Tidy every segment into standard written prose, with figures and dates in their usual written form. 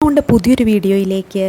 അതുകൊണ്ട് പുതിയൊരു വീഡിയോയിലേക്ക്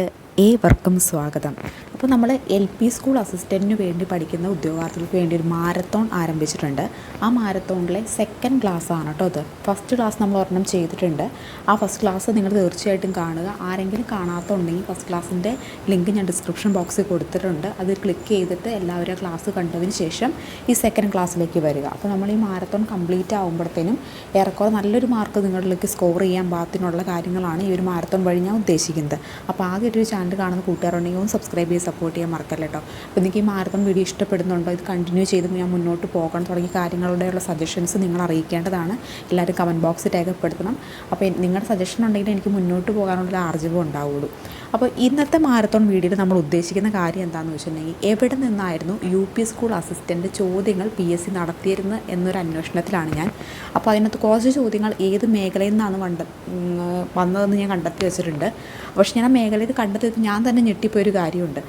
ഏവർക്കും സ്വാഗതം. അപ്പോൾ നമ്മൾ LP സ്കൂൾ അസിസ്റ്റൻറ്റിന് വേണ്ടി പഠിക്കുന്ന ഉദ്യോഗാർത്ഥികൾക്ക് വേണ്ടി ഒരു മാരത്തോൺ ആരംഭിച്ചിട്ടുണ്ട്. ആ മാരത്തോണിലെ സെക്കൻഡ് ക്ലാസ് ആണ് കേട്ടോ ഇത്. ഫസ്റ്റ് ക്ലാസ് നമ്മൾ ഒരെണ്ണം ചെയ്തിട്ടുണ്ട്. ആ ഫസ്റ്റ് ക്ലാസ് നിങ്ങൾ തീർച്ചയായിട്ടും കാണുക. ആരെങ്കിലും കാണാത്തുണ്ടെങ്കിൽ ഫസ്റ്റ് ക്ലാസ്സിൻ്റെ ലിങ്ക് ഞാൻ ഡിസ്ക്രിപ്ഷൻ ബോക്സിൽ കൊടുത്തിട്ടുണ്ട്. അത് ക്ലിക്ക് ചെയ്തിട്ട് എല്ലാവരും ക്ലാസ് കണ്ടതിന് ശേഷം ഈ സെക്കൻഡ് ക്ലാസ്സിലേക്ക് വരിക. അപ്പോൾ നമ്മൾ ഈ മാരത്തോൺ കംപ്ലീറ്റ് ആകുമ്പോഴത്തേനും ഏറെക്കുറെ നല്ലൊരു മാർക്ക് നിങ്ങളിലേക്ക് സ്കോർ ചെയ്യാൻ പാകത്തിനുള്ള കാര്യങ്ങളാണ് ഈ ഒരു മാരത്തോൺ വഴി ഞാൻ ഉദ്ദേശിക്കുന്നത്. അപ്പോൾ ആദ്യം ഒരു ചാനൽ കാണുന്ന കൂട്ടുകാരുണ്ടെങ്കിൽ ഒന്ന് സബ്സ്ക്രൈബ് ചെയ്ത് സപ്പോർട്ട് ചെയ്യാൻ മറക്കല്ല കേട്ടോ. അപ്പോൾ നിങ്ങൾക്ക് ഈ മാരത്തോൺ വീഡിയോ ഇഷ്ടപ്പെടുന്നുണ്ടോ, ഇത് കണ്ടിന്യൂ ചെയ്ത് ഞാൻ മുന്നോട്ട് പോകണം തുടങ്ങിയ കാര്യങ്ങളുടെയുള്ള സജഷൻസ് നിങ്ങൾ അറിയിക്കേണ്ടതാണ്. എല്ലാവരും കമൻറ്റ് ബോക്സിൽ രേഖപ്പെടുത്തണം. അപ്പോൾ നിങ്ങളുടെ സജഷൻ ഉണ്ടെങ്കിൽ എനിക്ക് മുന്നോട്ട് പോകാനുള്ള ആർജവം ഉണ്ടാവുള്ളൂ. അപ്പോൾ ഇന്നത്തെ മാരത്തോൺ വീഡിയോയിൽ നമ്മൾ ഉദ്ദേശിക്കുന്ന കാര്യം എന്താണെന്ന് വെച്ചിട്ടുണ്ടെങ്കിൽ എവിടെ നിന്നായിരുന്നു UP സ്കൂൾ അസിസ്റ്റൻ്റ് ചോദ്യങ്ങൾ PSC നടത്തിയിരുന്നത് എന്നൊരു അന്വേഷണത്തിലാണ് ഞാൻ. അപ്പോൾ അതിനകത്ത് കുറച്ച് ചോദ്യങ്ങൾ ഏത് മേഖലയിൽ നിന്നാണ് വന്നതെന്ന് ഞാൻ കണ്ടെത്തി വെച്ചിട്ടുണ്ട്. പക്ഷേ ഞാൻ ആ മേഖലയിൽ കണ്ടെത്തിയത് ഞാൻ തന്നെ ഞെട്ടിപ്പോയൊരു കാര്യമുണ്ട്.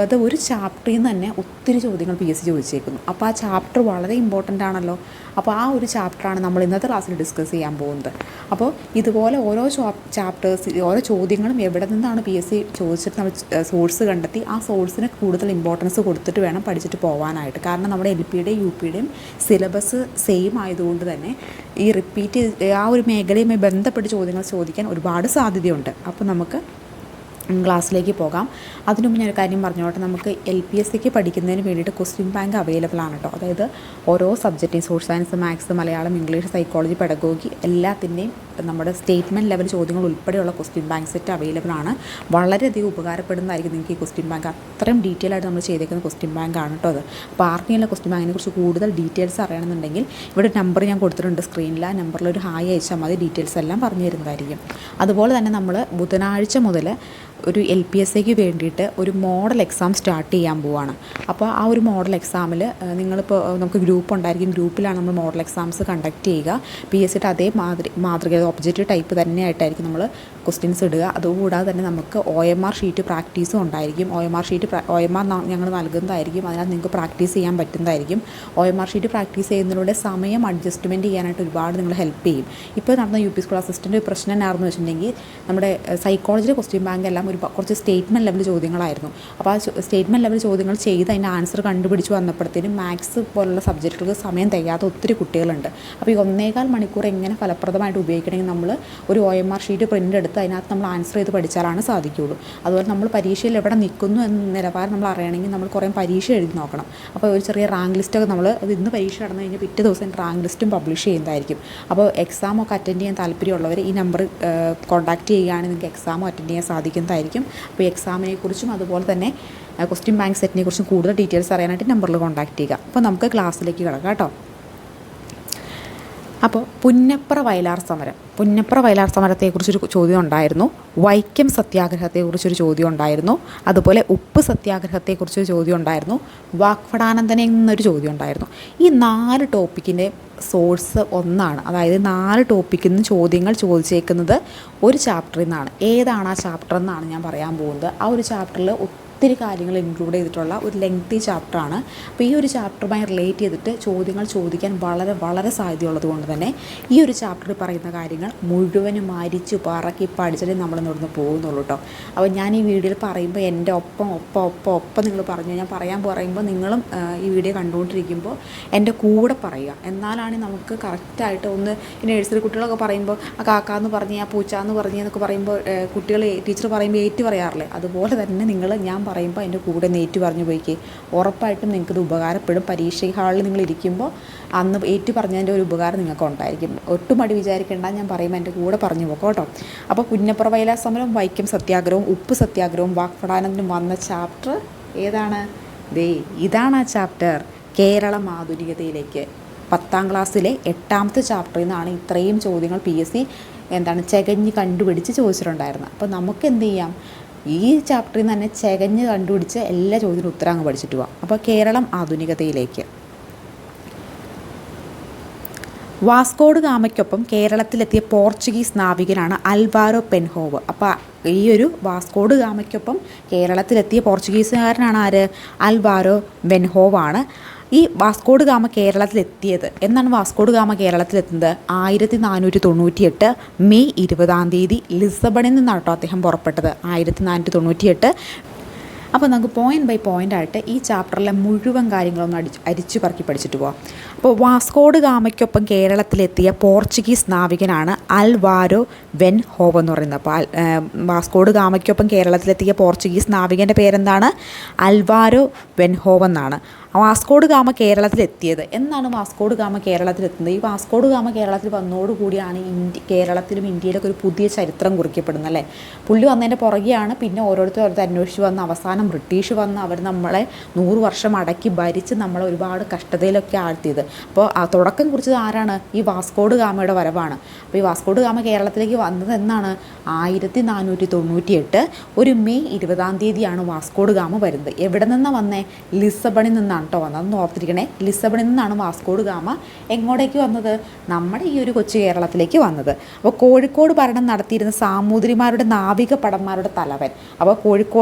അത് ഒരു ചാപ്റ്ററിൽ നിന്ന് തന്നെ ഒത്തിരി ചോദ്യങ്ങൾ PSC ചോദിച്ചേക്കുന്നു. അപ്പോൾ ആ ചാപ്റ്റർ വളരെ ഇമ്പോർട്ടൻ്റ് ആണല്ലോ. അപ്പോൾ ആ ഒരു ചാപ്റ്ററാണ് നമ്മൾ ഇന്നത്തെ ക്ലാസ്സിൽ ഡിസ്കസ് ചെയ്യാൻ പോകുന്നത്. അപ്പോൾ ഇതുപോലെ ഓരോ ചാപ്റ്റേഴ്സ് ഓരോ ചോദ്യങ്ങളും എവിടെ നിന്നാണ് PSC ചോദിച്ചിട്ട് നമ്മൾ സോഴ്സ് കണ്ടെത്തി ആ സോഴ്സിന് കൂടുതൽ ഇമ്പോർട്ടൻസ് കൊടുത്തിട്ട് വേണം പഠിച്ചിട്ട് പോകാനായിട്ട്. കാരണം നമ്മുടെ LPയുടെയും UPയുടെയും സിലബസ് സെയിം ആയതുകൊണ്ട് തന്നെ ഈ റിപ്പീറ്റ് ആ ഒരു മേഖലയുമായി ബന്ധപ്പെട്ട് ചോദ്യങ്ങൾ ചോദിക്കാൻ ഒരുപാട് സാധ്യതയുണ്ട്. അപ്പോൾ നമുക്ക് ക്ലാസ്സിലേക്ക് പോകാം. അതിനു മുമ്പ് ഞാനൊരു കാര്യം പറഞ്ഞോട്ടെ. നമുക്ക് LPSCക്ക് പഠിക്കുന്നതിന് വേണ്ടിയിട്ട് ക്വസ്റ്റ്യൻ ബാങ്ക് അവൈലബിൾ ആണ് കേട്ടോ. അതായത് ഓരോ സബ്ജക്റ്റിനും social science, maths, Malayalam, English, psychology, pedagogy എല്ലാത്തിൻ്റെയും നമ്മുടെ സ്റ്റേറ്റ്മെൻറ്റ് ലെവൽ ചോദ്യങ്ങൾ ഉൾപ്പെടെയുള്ള ക്വസ്റ്റ്യൻ ബാങ്ക് സെറ്റ് അവൈലബിൾ ആണ്. വളരെയധികം ഉപകാരപ്പെടുന്നതായിരിക്കും നിങ്ങൾക്ക് ഈ ക്വസ്റ്റ്യൻ ബാങ്ക്. അത്രയും ഡീറ്റെയിൽ ആയിട്ട് നമ്മൾ ചെയ്തേക്കുന്ന ക്വസ്റ്റ്യൻ ബാങ്ക് ആണ് കേട്ടോ അത്. അപ്പോൾ ആർക്കെങ്കിലും ക്വസ്റ്റ്യൻ ബാങ്കിനെ കുറിച്ച് കൂടുതൽ ഡീറ്റെയിൽസ് അറിയണമെന്നുണ്ടെങ്കിൽ ഇവിടെ നമ്പർ ഞാൻ കൊടുത്തിട്ടുണ്ട് സ്ക്രീനിൽ. ആ നമ്പറിൽ ഒരു ഹായ് അയച്ചാൽ മതി. ഡീറ്റെയിൽസ് എല്ലാം പറഞ്ഞു തരുന്നതായിരിക്കും. അതുപോലെ തന്നെ നമ്മൾ ബുധനാഴ്ച മുതൽ ഒരു LPSCക്ക് വേണ്ടിയിട്ട് ഒരു മോഡൽ എക്സാം സ്റ്റാർട്ട് ചെയ്യാൻ പോവുകയാണ്. അപ്പോൾ ആ ഒരു മോഡൽ എക്സാമിൽ നിങ്ങളിപ്പോൾ നമുക്ക് ഗ്രൂപ്പ് ഉണ്ടായിരിക്കും. ഗ്രൂപ്പിലാണ് നമ്മൾ മോഡൽ എക്സാംസ് കണ്ടക്ട് ചെയ്യുക. PSCയുടെ അതേ മാതൃക ഒബ്ജക്റ്റീവ് ടൈപ്പ് തന്നെയായിട്ടായിരിക്കും നമ്മൾ ക്വസ്റ്റ്യൻസ് ഇടുക. അതുകൂടാതെ തന്നെ നമുക്ക് OMR ഷീറ്റ് പ്രാക്ടീസും ഉണ്ടായിരിക്കും. OMR ഞങ്ങൾ നൽകുന്നതായിരിക്കും. അതിനകത്ത് നിങ്ങൾക്ക് പ്രാക്ടീസ് ചെയ്യാൻ പറ്റുന്നതായിരിക്കും. OMR ഷീറ്റ് പ്രാക്ടീസ് ചെയ്യുന്നതിലൂടെ സമയം അഡ്ജസ്റ്റ്മെൻറ്റ് ചെയ്യാനായിട്ട് ഒരുപാട് നിങ്ങൾ ഹെൽപ്പ് ചെയ്യും. ഇപ്പോൾ നടന്ന UP സ്കൂൾ അസിസ്റ്റൻ്റ് പ്രശ്നം എന്നാണെന്ന് വെച്ചിട്ടുണ്ടെങ്കിൽ നമ്മുടെ സൈക്കോളജിയുടെ ക്വസ്റ്റ്യൻ ബാങ്ക് എല്ലാം കുറച്ച് സ്റ്റേറ്റ്മെൻറ്റ് ലെവൽ ചോദ്യങ്ങളായിരുന്നു. അപ്പോൾ ആ സ്റ്റേറ്റ്മെൻറ്റ് ലെവൽ ചോദ്യങ്ങൾ ചെയ്ത് അതിൻ്റെ ആൻസർ കണ്ടുപിടിച്ച് വന്നപ്പോഴത്തേനും മാത്സ് പോലുള്ള സബ്ജക്റ്റുകൾക്ക് സമയം തികയാത്ത ഒത്തിരി കുട്ടികളുണ്ട്. അപ്പോൾ ഈ 1.25 മണിക്കൂർ എങ്ങനെ ഫലപ്രദമായിട്ട് ഉപയോഗിക്കണമെങ്കിൽ നമ്മൾ ഒരു OMR ഷീറ്റ് പ്രിൻ്റ് എടുത്ത് അതിനകത്ത് നമ്മൾ ആൻസർ ചെയ്ത് പഠിച്ചാലാണ് സാധിക്കുകയുള്ളൂ. അതുപോലെ നമ്മൾ പരീക്ഷയിൽ എവിടെ നിൽക്കുന്നു എന്ന നിലവാരം നമ്മൾ അറിയണമെങ്കിൽ നമ്മൾ കുറേ പരീക്ഷ എഴുതി നോക്കണം. അപ്പോൾ ഒരു ചെറിയ റാങ്ക് ലിസ്റ്റൊക്കെ നമ്മൾ ഇന്ന് പരീക്ഷ നടന്നു കഴിഞ്ഞാൽ പിറ്റേ ദിവസം റാങ്ക് ലിസ്റ്റും പബ്ലിഷ് ചെയ്യുന്നതായിരിക്കും. അപ്പോൾ എക്സാമൊക്കെ അറ്റൻഡ് ചെയ്യാൻ താല്പര്യമുള്ളവർ ഈ നമ്പർ കോൺടാക്റ്റ് ചെയ്യുകയാണെങ്കിൽ നിങ്ങൾക്ക് എക്സാമോ അറ്റൻഡ് ചെയ്യാൻ സാധിക്കുന്നതായിരിക്കും. അപ്പോൾ എക്സാമിനെക്കുറിച്ചും അതുപോലെ തന്നെ ക്വസ്റ്റ്യൻ ബാങ്ക് സെറ്റിനെ കുറിച്ചും കൂടുതൽ ഡീറ്റെയിൽസ് അറിയാനായിട്ട് നമ്പറിൽ കോൺടാക്റ്റ് ചെയ്യുക. അപ്പോൾ നമുക്ക് ക്ലാസ്സിലേക്ക് കിടക്കാം കേട്ടോ. അപ്പോൾ പുന്നപ്ര വയലാർ സമരത്തെക്കുറിച്ചൊരു ചോദ്യം ഉണ്ടായിരുന്നു. വൈക്കം സത്യാഗ്രഹത്തെക്കുറിച്ചൊരു ചോദ്യം ഉണ്ടായിരുന്നു. അതുപോലെ ഉപ്പ് സത്യാഗ്രഹത്തെക്കുറിച്ചൊരു ചോദ്യം ഉണ്ടായിരുന്നു. വാഗ്ഭടാനന്ദനിൽ നിന്നൊരു ചോദ്യം ഉണ്ടായിരുന്നു. ഈ 4 ടോപ്പിക്കിൻ്റെ സോഴ്സ് ഒന്നാണ്. അതായത് 4 ടോപ്പിക്കിൽ നിന്ന് ചോദ്യങ്ങൾ ചോദിച്ചേക്കുന്നത് ഒരു ചാപ്റ്ററിൽ നിന്നാണ്. ഏതാണ് ആ ചാപ്റ്റർ എന്നാണ് ഞാൻ പറയാൻ പോകുന്നത്. ആ ഒരു ചാപ്റ്ററിൽ ഒത്തിരി കാര്യങ്ങൾ ഇൻക്ലൂഡ് ചെയ്തിട്ടുള്ള ഒരു ലെങ്തി ചാപ്റ്ററാണ്. അപ്പോൾ ഈ ഒരു ചാപ്റ്ററുമായി റിലേറ്റ് ചെയ്തിട്ട് ചോദ്യങ്ങൾ ചോദിക്കാൻ വളരെ വളരെ സാധ്യതയുള്ളത് കൊണ്ട് തന്നെ ഈ ഒരു ചാപ്റ്ററിൽ പറയുന്ന കാര്യങ്ങൾ മുഴുവനും അരിച്ച് പറക്കി പഠിച്ചിട്ട് നമ്മൾ ഇവിടുന്ന് പോകുന്നുള്ളൂ കേട്ടോ. അപ്പോൾ ഞാൻ ഈ വീഡിയോയിൽ പറയുമ്പോൾ എൻ്റെ ഒപ്പം നിങ്ങൾ പറഞ്ഞു ഞാൻ പറയുമ്പോൾ നിങ്ങളും ഈ വീഡിയോ കണ്ടുകൊണ്ടിരിക്കുമ്പോൾ എൻ്റെ കൂടെ പറയുക. എന്നാലാണ് നമുക്ക് കറക്റ്റായിട്ട് ഒന്ന് ഈ നഴ്സറി കുട്ടികളൊക്കെ പറയുമ്പോൾ ആ കാക്കാന്ന് പറഞ്ഞ് ആ പൂച്ചാന്ന് പറഞ്ഞ് എന്നൊക്കെ പറയുമ്പോൾ കുട്ടികൾ ടീച്ചർ പറയുമ്പോൾ ഏറ്റു പറയാറില്ലേ, അതുപോലെ തന്നെ നിങ്ങൾ ഞാൻ പറയുമ്പോൾ അതിൻ്റെ കൂടെ നേറ്റ് പറഞ്ഞു പോയിക്കേ. ഉറപ്പായിട്ടും നിങ്ങൾക്കിത് ഉപകാരപ്പെടും. പരീക്ഷ ഹാളിൽ നിങ്ങൾ ഇരിക്കുമ്പോൾ അന്ന് ഏറ്റു പറഞ്ഞതിൻ്റെ ഒരു ഉപകാരം നിങ്ങൾക്ക് ഉണ്ടായിരിക്കും. ഒട്ടും മടി വിചാരിക്കേണ്ട. ഞാൻ പറയുമ്പോൾ എൻ്റെ കൂടെ പറഞ്ഞു പോക്കോ കേട്ടോ. അപ്പോൾ പുന്നപ്ര വയലാർ സമരം, വൈക്കം സത്യാഗ്രഹവും ഉപ്പ് സത്യാഗ്രഹവും വാഗ്ഭടാനന്ദനും വന്ന ചാപ്റ്റർ ഏതാണ്? ഇതാണ് ആ ചാപ്റ്റർ. കേരളം ആധുനികതയിലേക്ക്. 10ാം ക്ലാസ്സിലെ 8ാമത്തെ ചാപ്റ്ററിൽ നിന്നാണ് ഇത്രയും ചോദ്യങ്ങൾ PSC ചകഞ്ഞ് കണ്ടുപിടിച്ച് ചോദിച്ചിട്ടുണ്ടായിരുന്നത്. അപ്പോൾ നമുക്ക് എന്ത് ചെയ്യാം, ഈ ചാപ്റ്ററിൽ നിന്ന് തന്നെ ചകഞ്ഞ് കണ്ടുപിടിച്ച് എല്ലാ ചോദ്യത്തിനും ഉത്തരം അങ്ങ് പഠിച്ചിട്ട് പോവാം. അപ്പോൾ കേരളം ആധുനികതയിലേക്ക്. വാസ്കോഡ് ഗാമയ്ക്കൊപ്പം കേരളത്തിലെത്തിയ Portuguese നാവികനാണ് Alvaro പെൻഹോവ്. അപ്പോൾ ഈ ഒരു വാസ്കോഡ് ഗാമയ്ക്കൊപ്പം കേരളത്തിലെത്തിയ പോർച്ചുഗീസുകാരനാണ് ആര്? അൽവാരോ പെൻഹോവ് ആണ്. ഈ വാസ്കോഡ് ഗാമ കേരളത്തിലെത്തിയത് എന്നാണ് വാസ്കോഡ് ഗാമ കേരളത്തിലെത്തുന്നത് 1498 മെയ് 20 ലിസ്ബണിൽ നിന്നാണ് കേട്ടോ അദ്ദേഹം പുറപ്പെട്ടത്. 1498. അപ്പോൾ നമുക്ക് പോയിൻ്റ് ബൈ പോയിൻ്റ് ആയിട്ട് ഈ ചാപ്റ്ററിലെ മുഴുവൻ കാര്യങ്ങളൊന്ന് അരിച്ചു പറക്കി പഠിച്ചിട്ട് പോവാം. അപ്പോൾ വാസ്കോഡ് ഗാമയ്ക്കൊപ്പം കേരളത്തിലെത്തിയ പോർച്ചുഗീസ് നാവികനാണ് അൽവാരോ വെൻ ഹോവ എന്ന് പറയുന്നത്. അപ്പോൾ വാസ്കോഡ് ഗാമയ്ക്കൊപ്പം കേരളത്തിലെത്തിയ പോർച്ചുഗീസ് നാവികൻ്റെ പേരെന്താണ്? അൽവാരോ വെൻ ഹോവ എന്നാണ്. വാസ്കോഡ് ഗാമ കേരളത്തിലെത്തിയത് എന്നാണ് വാസ്കോഡ് ഗാമ കേരളത്തിലെത്തുന്നത്? ഈ വാസ്കോഡ് ഗാമ കേരളത്തിൽ വന്നതോടുകൂടിയാണ് കേരളത്തിലും ഇന്ത്യയിലൊക്കെ ഒരു പുതിയ ചരിത്രം കുറിക്കപ്പെടുന്നത് അല്ലേ. പുള്ളി വന്നതിൻ്റെ പുറകെയാണ് പിന്നെ ഓരോരുത്തർ അന്വേഷിച്ച് വന്ന് അവസാനം ബ്രിട്ടീഷ് വന്ന് അവർ നമ്മളെ 100 വർഷം അടക്കി ഭരിച്ച് നമ്മളെ ഒരുപാട് കഷ്ടതയിലൊക്കെ ആഴ്ത്തിയത്. അപ്പോൾ തുടക്കം കുറിച്ചത് ആരാണ്? ഈ വാസ്കോഡ് ഗാമയുടെ വരവാണ്. അപ്പോൾ ഈ വാസ്കോഡ് ഗാമ കേരളത്തിലേക്ക് വന്നത് എന്നാണ്? 1498 ഒരു മെയ് 20 വാസ്കോഡ് ഗാമ വരുന്നത്. എവിടെ നിന്നാണ് വന്നേ? ലിസ്ബണിൽ നിന്നാണ് കേട്ടോ വന്നത്. അതൊന്ന് ഓർത്തിരിക്കണേ. ലിസ്ബണിൽ നിന്നാണ് വാസ്കോഡ് ഗാമ എങ്ങോട്ടേക്ക് വന്നത്? നമ്മുടെ ഈ ഒരു കൊച്ചു കേരളത്തിലേക്ക് വന്നത്. അപ്പോൾ കോഴിക്കോട് ഭരണം നടത്തിയിരുന്ന സാമൂതിരിമാരുടെ നാവിക പടന്മാരുടെ തലവൻ. അപ്പോൾ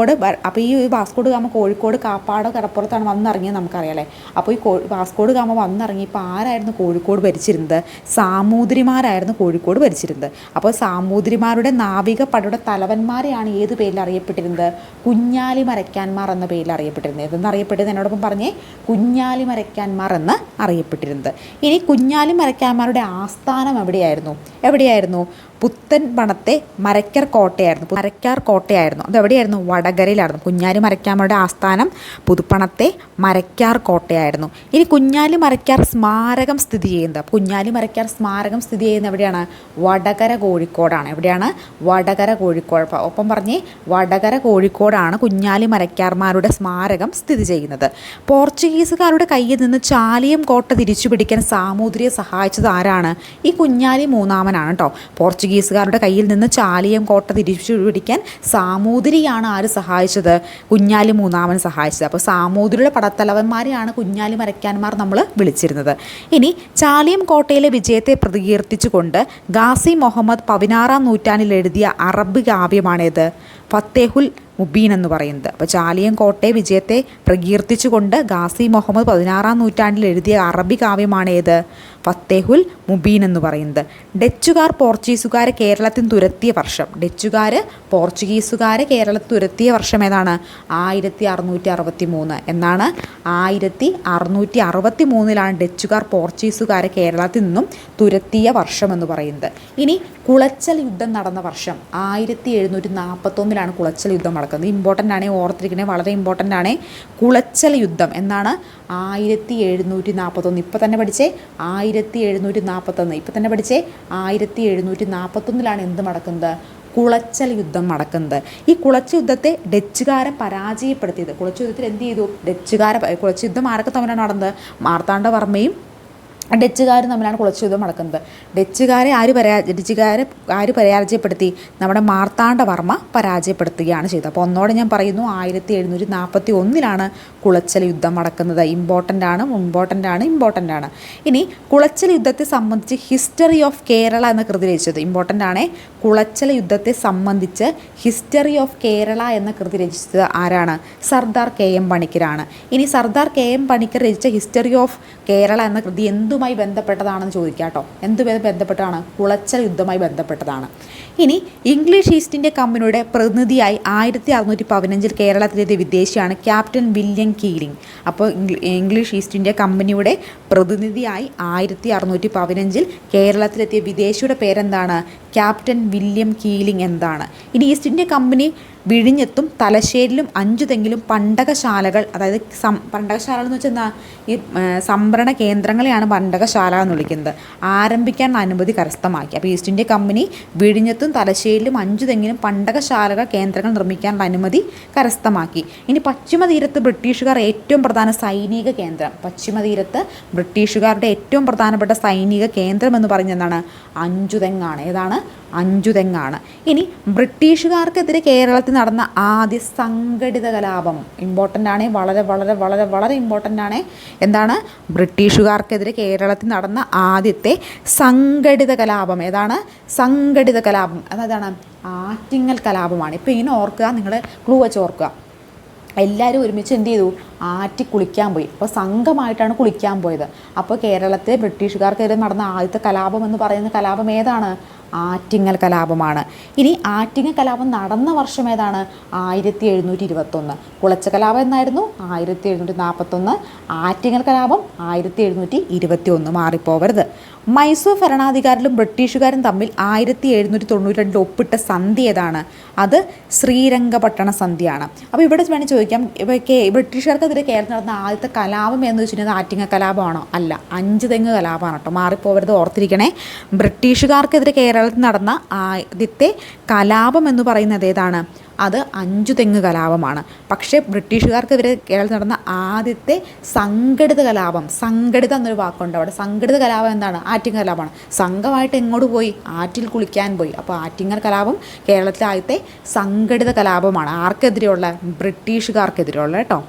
അപ്പോൾ ഈ വാസ്കോഡ് ഗാമ കോഴിക്കോട് കാപ്പാട് കടപ്പുറത്താണ് വന്നിറങ്ങിയത് നമുക്കറിയാമല്ലേ. അപ്പോൾ ഈ വാസ്കോഡ് ഗാമ വന്നിറങ്ങിയപ്പോൾ ആരായിരുന്നു കോഴിക്കോട് ഭരിച്ചിരുന്നത്? സാമൂതിരിമാരായിരുന്നു കോഴിക്കോട് ഭരിച്ചിരുന്നത്. അപ്പോൾ സാമൂതിരിമാരുടെ നാവിക പടയുടെ തലവന്മാരെയാണ് ഏത് പേരിൽ അറിയപ്പെട്ടിരുന്നത്? കുഞ്ഞാലി മരയ്ക്കാന്മാർ എന്ന പേരിൽ അറിയപ്പെട്ടിരുന്നത്. ഇതെന്ന് അറിയപ്പെട്ടിരുന്നത് എന്നോടൊപ്പം പറഞ്ഞേ, കുഞ്ഞാലി മരയ്ക്കാന്മാർ എന്ന് അറിയപ്പെട്ടിരുന്നത്. ഇനി കുഞ്ഞാലി മരയ്ക്കാന്മാരുടെ ആസ്ഥാനം എവിടെയായിരുന്നു? പുത്തൻപണത്തെ മരയ്ക്കർ കോട്ടയായിരുന്നു. അതെവിടെയായിരുന്നു? വടകരയിലായിരുന്നു. കുഞ്ഞാലി മരയ്ക്കാന്മാരുടെ ആസ്ഥാനം പുതുപ്പണത്തെ മരയ്ക്കാർ കോട്ടയായിരുന്നു. ഇനി കുഞ്ഞാലി മരയ്ക്കാർ സ്മാരകം സ്ഥിതി ചെയ്യുന്നത്. കുഞ്ഞാലി മരയ്ക്കാർ സ്മാരകം സ്ഥിതി ചെയ്യുന്നത് എവിടെയാണ്? വടകര കോഴിക്കോടാണ്. എവിടെയാണ്? വടകര കോഴിക്കോട്. ഒപ്പം പറഞ്ഞേ, വടകര കോഴിക്കോടാണ് കുഞ്ഞാലി മരയ്ക്കാർമാരുടെ സ്മാരകം സ്ഥിതി ചെയ്യുന്നത്. പോർച്ചുഗീസുകാരുടെ കയ്യിൽ നിന്ന് ചാലിയം കോട്ട തിരിച്ചു പിടിക്കാൻ സാമൂതിരിയെ സഹായിച്ചത് ആരാണ്? ഈ കുഞ്ഞാലി മൂന്നാമനാണ് കേട്ടോ. പോർച്ചുഗീസുകാരുടെ കയ്യിൽ നിന്ന് ചാലിയം കോട്ട തിരിച്ചു പിടിക്കാൻ സാമൂതിരിയാണ് ആര് സഹായിച്ചത്? കുഞ്ഞാലി മൂന്നാമൻ സഹായിച്ചത്. അപ്പോൾ സാമൂതിരിയുടെ പടത്തലവന്മാരെയാണ് കുഞ്ഞാലി മരയ്ക്കാന്മാർ നമ്മൾ വിളിച്ചിരുന്നത്. ഇനി ചാലിയം കോട്ടയിലെ വിജയത്തെ പ്രകീർത്തിച്ചുകൊണ്ട് ഗാസി മുഹമ്മദ് 16-ാം നൂറ്റാണ്ടിൽ എഴുതിയ അറബ് കാവ്യമാണേത്? ഫത്തേഹുൽ മുബീൻ എന്ന് പറയുന്നത്. അപ്പോൾ ചാലിയം കോട്ടയെ വിജയത്തെ പ്രകീർത്തിച്ചുകൊണ്ട് ഗാസി മുഹമ്മദ് 16-ാം നൂറ്റാണ്ടിൽ എഴുതിയ അറബി കാവ്യമാണ് ഏത്? ഫത്തേഹുൽ മുബീൻ എന്ന് പറയുന്നത്. ഡച്ചുകാർ പോർച്ചുഗീസുകാരെ കേരളത്തിൽ തുരത്തിയ വർഷം. പോർച്ചുഗീസുകാരെ കേരളത്തിൽ തുരത്തിയ വർഷം ഏതാണ്? 1663 എന്നാണ്. 1663 ഡച്ചുകാർ പോർച്ചുഗീസുകാരെ കേരളത്തിൽ നിന്നും തുരത്തിയ വർഷം എന്ന് പറയുന്നത്. ഇനി കുളച്ചൽ യുദ്ധം നടന്ന വർഷം 1741 കുളച്ചൽ യുദ്ധം നടക്കുന്നത്. ഇമ്പോർട്ടൻ്റ് ആണേ, ഓർത്തിരിക്കണേ, വളരെ ഇമ്പോർട്ടൻ്റ് ആണേ. കുളച്ചൽ യുദ്ധം എന്നാണ്? 1741. ഇപ്പം തന്നെ പഠിച്ചേ, 1741. ഇപ്പം തന്നെ പഠിച്ചേ, 1741 എന്ത് നടക്കുന്നത്? കുളച്ചൽ യുദ്ധം നടക്കുന്നത്. ഈ കുളച്ചൽ യുദ്ധത്തെ ഡച്ചുകാരെ പരാജയപ്പെടുത്തിയത്. കുളച്ചൽ യുദ്ധത്തിൽ എന്ത് ചെയ്തു? കുളച്ചൽ യുദ്ധം ആരൊക്കെ തമ്മിലാണ് നടന്നത്? മാർത്താണ്ഡവർമ്മയും ഡച്ചുകാരും തമ്മിലാണ് കുളച്ചൽ യുദ്ധം നടക്കുന്നത്. ഡച്ചുകാരെ ആര് പരാജയപ്പെടുത്തി? നമ്മുടെ മാർത്താണ്ഡവർമ്മ പരാജയപ്പെടുത്തുകയാണ് ചെയ്തത്. അപ്പോൾ ഒന്നോടെ ഞാൻ പറയുന്നു, 1741 കുളച്ചൽ യുദ്ധം നടക്കുന്നത്. ഇമ്പോർട്ടൻ്റ് ആണ്. ഇനി കുളച്ചൽ യുദ്ധത്തെ സംബന്ധിച്ച് ഹിസ്റ്ററി ഓഫ് കേരള എന്ന കൃതി രചിച്ചത്. ഇമ്പോർട്ടൻ്റ് ആണ്. കുളച്ചൽ യുദ്ധത്തെ സംബന്ധിച്ച് ഹിസ്റ്ററി ഓഫ് കേരള എന്ന കൃതി രചിച്ചത് ആരാണ്? സർദാർ KM പണിക്കരാണ്. ഇനി സർദാർ KM പണിക്കർ രചിച്ച ഹിസ്റ്ററി ഓഫ് കേരള എന്ന കൃതി എന്തുമായി ബന്ധപ്പെട്ടതാണെന്ന് ചോദിക്കാം കേട്ടോ. ബന്ധപ്പെട്ടതാണ്? കുളച്ചൽ യുദ്ധവുമായി ബന്ധപ്പെട്ടതാണ്. ഇനി ഇംഗ്ലീഷ് ഈസ്റ്റ് ഇന്ത്യ കമ്പനിയുടെ പ്രതിനിധിയായി 1615 കേരളത്തിലെത്തിയ വിദേശിയാണ് ക്യാപ്റ്റൻ വില്യം കീലിംഗ്. അപ്പോൾ ഇംഗ്ലീഷ് ഈസ്റ്റ് ഇന്ത്യ കമ്പനിയുടെ പ്രതിനിധിയായി 1615 കേരളത്തിലെത്തിയ വിദേശിയുടെ പേരെന്താണ്? ക്യാപ്റ്റൻ വില്യം കീലിംഗ് എന്താണ്? ഇനി ഈസ്റ്റ് ഇന്ത്യ കമ്പനി വിഴിഞ്ഞത്തും തലശ്ശേരിയിലും 5 തെങ്കിലും പണ്ടകശാലകൾ, അതായത് പണ്ടകശാല എന്ന് വെച്ചാൽ എന്താ? ഈ സംഭരണ കേന്ദ്രങ്ങളെയാണ് പണ്ടകശാല എന്ന് വിളിക്കുന്നത്, ആരംഭിക്കാൻ അനുമതി കരസ്ഥമാക്കി. അപ്പോൾ ഈസ്റ്റ് ഇന്ത്യ കമ്പനി വിഴിഞ്ഞത്തും തലശ്ശേരിയിലും 5 തെങ്കിലും പണ്ടകശാലകൾ കേന്ദ്രങ്ങൾ നിർമ്മിക്കാനുള്ള അനുമതി കരസ്ഥമാക്കി. ഇനി പശ്ചിമതീരത്ത് ബ്രിട്ടീഷുകാർ ഏറ്റവും പ്രധാന സൈനിക കേന്ദ്രം. പശ്ചിമതീരത്ത് ബ്രിട്ടീഷുകാരുടെ ഏറ്റവും പ്രധാനപ്പെട്ട സൈനിക കേന്ദ്രം എന്ന് പറയുന്നത് എന്താണ്? അഞ്ചുതെങ്ങാണ്. ഏതാണ്? അഞ്ചുതെങ്ങാണ്. ഇനി ബ്രിട്ടീഷുകാർക്കെതിരെ കേരളത്തിൽ നടന്ന ആദ്യ സംഘടിത കലാപം. ഇമ്പോർട്ടൻ്റ് ആണ്, വളരെ വളരെ വളരെ വളരെ ഇമ്പോർട്ടൻ്റ് ആണ്. എന്താണ്? ബ്രിട്ടീഷുകാർക്കെതിരെ കേരളത്തിൽ നടന്ന ആദ്യത്തെ സംഘടിത കലാപം ഏതാണ്? സംഘടിത കലാപം അതാണ് ആറ്റിങ്ങൽ കലാപമാണ്. ഇപ്പോൾ ഇങ്ങനെ ഓർക്കുക, നിങ്ങൾ ക്ലൂ വെച്ച് ഓർക്കുക. എല്ലാവരും ഒരുമിച്ച് എന്ത് ചെയ്തു? ആറ്റി കുളിക്കാൻ പോയി. അപ്പോൾ സംഘമായിട്ടാണ് കുളിക്കാൻ പോയത്. അപ്പോൾ കേരളത്തിലെ ബ്രിട്ടീഷുകാർക്കെതിരെ നടന്ന ആദ്യത്തെ കലാപം എന്ന് പറയുന്ന കലാപം ഏതാണ്? ആറ്റിങ്ങൽ കലാപമാണ്. ഇനി ആറ്റിങ്ങൽ കലാപം നടന്ന വർഷം ഏതാണ്? 1721. കുളച്ച കലാപം എന്നായിരുന്നു? 1741. ആറ്റിങ്ങൽ കലാപം 1721. മാറിപ്പോവരുത്. മൈസൂർ ഭരണാധികാരികളും ബ്രിട്ടീഷുകാരും തമ്മിൽ 1792 ഒപ്പിട്ട സന്ധി ഏതാണ്? അത് ശ്രീരംഗപട്ടണ സന്ധിയാണ്. അപ്പോൾ ഇവിടെ വേണമെങ്കിൽ ചോദിക്കാം, ബ്രിട്ടീഷുകാർക്കെതിരെ കേരളത്തിൽ നടന്ന ആദ്യത്തെ കലാപം എന്ന് വെച്ചിട്ടുണ്ടെങ്കിൽ ആറ്റിങ്ങൽ കലാപമാണോ? അല്ല, അഞ്ചുതെങ്ങ് കലാപമാണ് കേട്ടോ. മാറിപ്പോവരുത്, ഓർത്തിരിക്കണേ. ബ്രിട്ടീഷുകാർക്കെതിരെ കേരളത്തിൽ നടന്ന ആദ്യത്തെ കലാപം എന്ന് പറയുന്നത് ഏതാണ്? അത് അഞ്ചുതെങ്ങ് കലാപമാണ്. പക്ഷേ ബ്രിട്ടീഷുകാർക്കെതിരെ കേരളത്തിൽ നടന്ന ആദ്യത്തെ സംഘടിത കലാപം, സംഘടിത എന്നൊരു വാക്കുണ്ട് അവിടെ. സംഘടിത കലാപം എന്താണ്? ആറ്റിങ്ങൽ കലാപമാണ്. സംഘമായിട്ട് എങ്ങോട്ട് പോയി? ആറ്റിൽ കുളിക്കാൻ പോയി. അപ്പോൾ ആറ്റിങ്ങൽ കലാപം കേരളത്തിലെ ആദ്യത്തെ സംഘടിത കലാപമാണ്. ആർക്കെതിരെയുള്ള? ബ്രിട്ടീഷുകാർക്കെതിരെയുള്ള കേട്ടോ.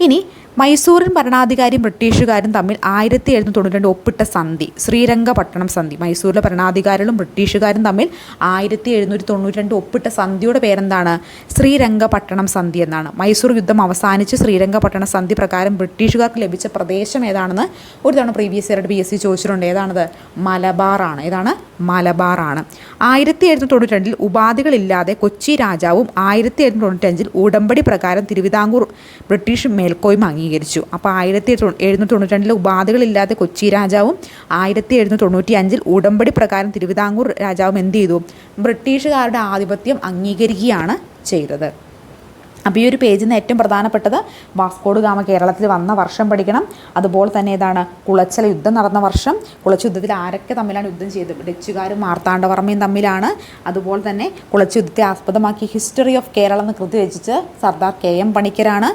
ഇനി മൈസൂരിൻ ഭരണാധികാരിയും ബ്രിട്ടീഷുകാരും തമ്മിൽ 1792 ഒപ്പിട്ട സന്ധി ശ്രീരംഗപട്ടണം സന്ധി. മൈസൂരിലെ ഭരണാധികാരികളും ബ്രിട്ടീഷുകാരും തമ്മിൽ 1792 ഒപ്പിട്ട സന്ധിയുടെ പേരെന്താണ്? ശ്രീരംഗപട്ടണം സന്ധി എന്നാണ്. മൈസൂർ യുദ്ധം അവസാനിച്ച് ശ്രീരംഗപട്ടണ സന്ധി പ്രകാരം ബ്രിട്ടീഷുകാർക്ക് ലഭിച്ച പ്രദേശം ഏതാണെന്ന് ഒരു തവണ പ്രീവിയസ് ഇയർ PSC ചോദിച്ചിട്ടുണ്ട്. ഏതാണത്? മലബാറാണ്. ഏതാണ്? മലബാറാണ്. 1792 ഉപാധികളില്ലാതെ കൊച്ചി രാജാവും 1795 ഉടമ്പടി പ്രകാരം തിരുവിതാംകൂർ ബ്രിട്ടീഷ് മേൽക്കോയ്മ അംഗീകരിച്ചു. അപ്പോൾ 1792 ഉപാധികളില്ലാതെ കൊച്ചി രാജാവും 1795 ഉടമ്പടി പ്രകാരം തിരുവിതാംകൂർ രാജാവും എന്ത് ചെയ്തു? ബ്രിട്ടീഷുകാരുടെ ആധിപത്യം അംഗീകരിക്കുകയാണ് ചെയ്തത്. അപ്പോൾ ഈ ഒരു പേജിൽ നിന്ന് ഏറ്റവും പ്രധാനപ്പെട്ടത് വാസ്കോഡ് ഗാമ കേരളത്തിൽ വന്ന വർഷം പഠിക്കണം. അതുപോലെ തന്നെ ഏതാണ്? കുളച്ചൽ യുദ്ധം നടന്ന വർഷം. കുളച്ച യുദ്ധത്തിൽ ആരൊക്കെ തമ്മിലാണ് യുദ്ധം ചെയ്തത്? ഡച്ചുകാരും മാർത്താണ്ഡവർമ്മയും തമ്മിലാണ്. അതുപോലെ തന്നെ കുളച്ച യുദ്ധത്തെ ആസ്പദമാക്കി ഹിസ്റ്ററി ഓഫ് കേരളം എന്ന് കൃതി രചിച്ച് സർദാർ KM പണിക്കരാണ്.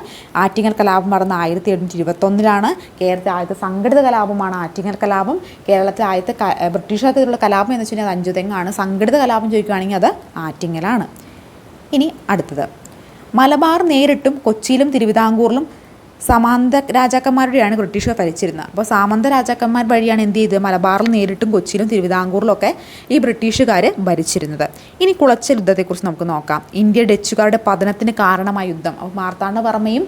ആറ്റിങ്ങൽ കലാപം നടന്ന 1721. കേരളത്തിലെ ആദ്യത്തെ സംഘടിത കലാപമാണ് ആറ്റിങ്ങൽ കലാപം. കേരളത്തിലെ ആദ്യത്തെ ബ്രിട്ടീഷുകാർക്കെതിരെയുള്ള കലാപം എന്ന് വെച്ച് കഴിഞ്ഞാൽ അത് അഞ്ചുതെങ്ങാണ്. സംഘടിത കലാപം ചോദിക്കുകയാണെങ്കിൽ അത് ആറ്റിങ്ങലാണ്. ഇനി അടുത്തത്, മലബാർ നേരിട്ടും കൊച്ചിയിലും തിരുവിതാംകൂറിലും സാമന്ത രാജാക്കന്മാരുടെയാണ് ബ്രിട്ടീഷുകാർ ഭരിച്ചിരുന്നത്. അപ്പോൾ സാമന്ത രാജാക്കന്മാർ വഴിയാണ് എന്ത് ചെയ്ത്? മലബാറിൽ നേരിട്ടും കൊച്ചിയിലും തിരുവിതാംകൂറിലൊക്കെ ഈ ബ്രിട്ടീഷുകാർ ഭരിച്ചിരുന്നത്. ഇനി കുളച്ചൽ യുദ്ധത്തെക്കുറിച്ച് നമുക്ക് നോക്കാം. ഇന്ത്യ ഡച്ചുകാരുടെ പതനത്തിന് കാരണമായ യുദ്ധം. അപ്പോൾ മാർത്താണ്ഡവർമ്മയും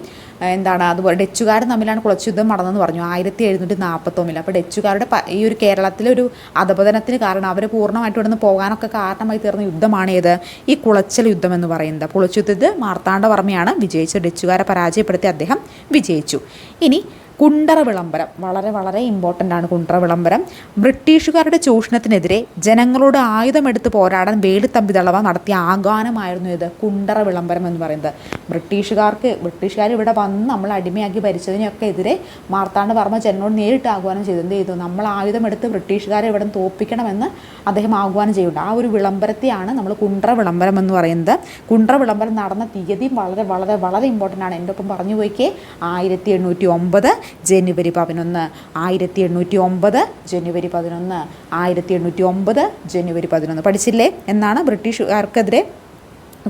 അതുപോലെ ഡച്ചുകാരും തമ്മിലാണ് കുളച്ച യുദ്ധം നടന്നെന്ന് പറഞ്ഞു 1741. അപ്പോൾ ഡച്ചുകാരുടെ ഈ ഒരു കേരളത്തിലെ ഒരു അധപതനത്തിന് കാരണം, അവർ പൂർണ്ണമായിട്ട് ഇവിടെ നിന്ന് പോകാനൊക്കെ കാരണമായി തീർന്ന യുദ്ധമാണ് ഏത്? ഈ കുളച്ചൽ യുദ്ധം എന്ന് പറയുന്നത്. കുളച്ച യുദ്ധത്തിൽ മാർത്താണ്ഡവർമ്മയാണ് വിജയിച്ചത്. ഡച്ചുകാരെ പരാജയപ്പെടുത്തി അദ്ദേഹം വിജയിച്ചു. ഇനി കുണ്ടറ വിളംബരം വളരെ വളരെ ഇമ്പോർട്ടൻ്റ് ആണ്. കുണ്ടറ വിളംബരം ബ്രിട്ടീഷുകാരുടെ ചൂഷണത്തിനെതിരെ ജനങ്ങളോട് ആയുധമെടുത്ത് പോരാടാൻ വേലുത്തമ്പി ദളവ നടത്തിയ ആഹ്വാനമായിരുന്നു ഇത് കുണ്ടറ വിളംബരം എന്ന് പറയുന്നത്. ബ്രിട്ടീഷുകാർ ഇവിടെ വന്ന് നമ്മൾ അടിമയാക്കി ഭരിച്ചതിനൊക്കെ എതിരെ മാർത്താണ്ഡവർമ്മ ജനങ്ങളോട് നേരിട്ട് ആഹ്വാനം ചെയ്തു. എന്ത് ചെയ്തു? നമ്മൾ ആയുധമെടുത്ത് ബ്രിട്ടീഷുകാരെ ഇവിടെ തോൽപ്പിക്കണമെന്ന് അദ്ദേഹം ആഹ്വാനം ചെയ്യുന്നുണ്ട്. ആ ഒരു വിളംബരത്തെയാണ് നമ്മൾ കുണ്ടറ വിളംബരം എന്ന് പറയുന്നത്. കുണ്ടറ വിളംബരം നടന്ന തീയതി വളരെ വളരെ വളരെ ഇമ്പോർട്ടൻ്റ് ആണ്. എൻ്റെ ഒപ്പം പറഞ്ഞു പോയിക്കേ. 1809 ജനുവരി 11. 1809 ജനുവരി 11. 1809 ജനുവരി 11 പഠിച്ചില്ലേ? എന്നാണ് ബ്രിട്ടീഷുകാർക്കെതിരെ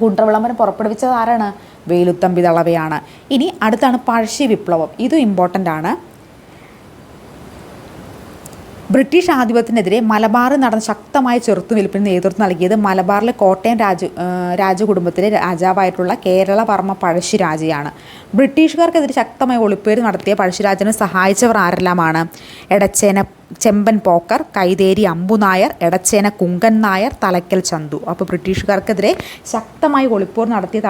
കുണ്ടറ വിളംബരം പുറപ്പെടുവിച്ചത് ആരാണ്? വേലുത്തമ്പി ദളവയാണ്. ഇനി അടുത്താണ് പഴശ്ശി വിപ്ലവം. ഇതും ഇമ്പോർട്ടൻ്റ് ആണ്. ബ്രിട്ടീഷ് ആധിപത്യത്തിനെതിരെ മലബാറിൽ നടന്ന ശക്തമായ ചെറുത്തുനിൽപ്പിന് നേതൃത്വം നൽകിയത് മലബാറിലെ കോട്ടയം രാജകുടുംബത്തിലെ രാജാവായിട്ടുള്ള കേരളവർമ്മ പഴശ്ശിരാജയാണ്. ബ്രിട്ടീഷുകാർക്കെതിരെ ശക്തമായ ഒളിപ്പേര് നടത്തിയ പഴശ്ശിരാജനെ സഹായിച്ചവർ ആരെല്ലാമാണ്? എടച്ചേന ചെമ്പൻ പോക്കർ, കൈതേരി അമ്പുനായർ, എടച്ചേന കുങ്കൻ നായർ, തലക്കൽ ചന്തു. അപ്പോൾ ബ്രിട്ടീഷുകാർക്കെതിരെ ശക്തമായി ഒളിപ്പോർ നടത്തിയ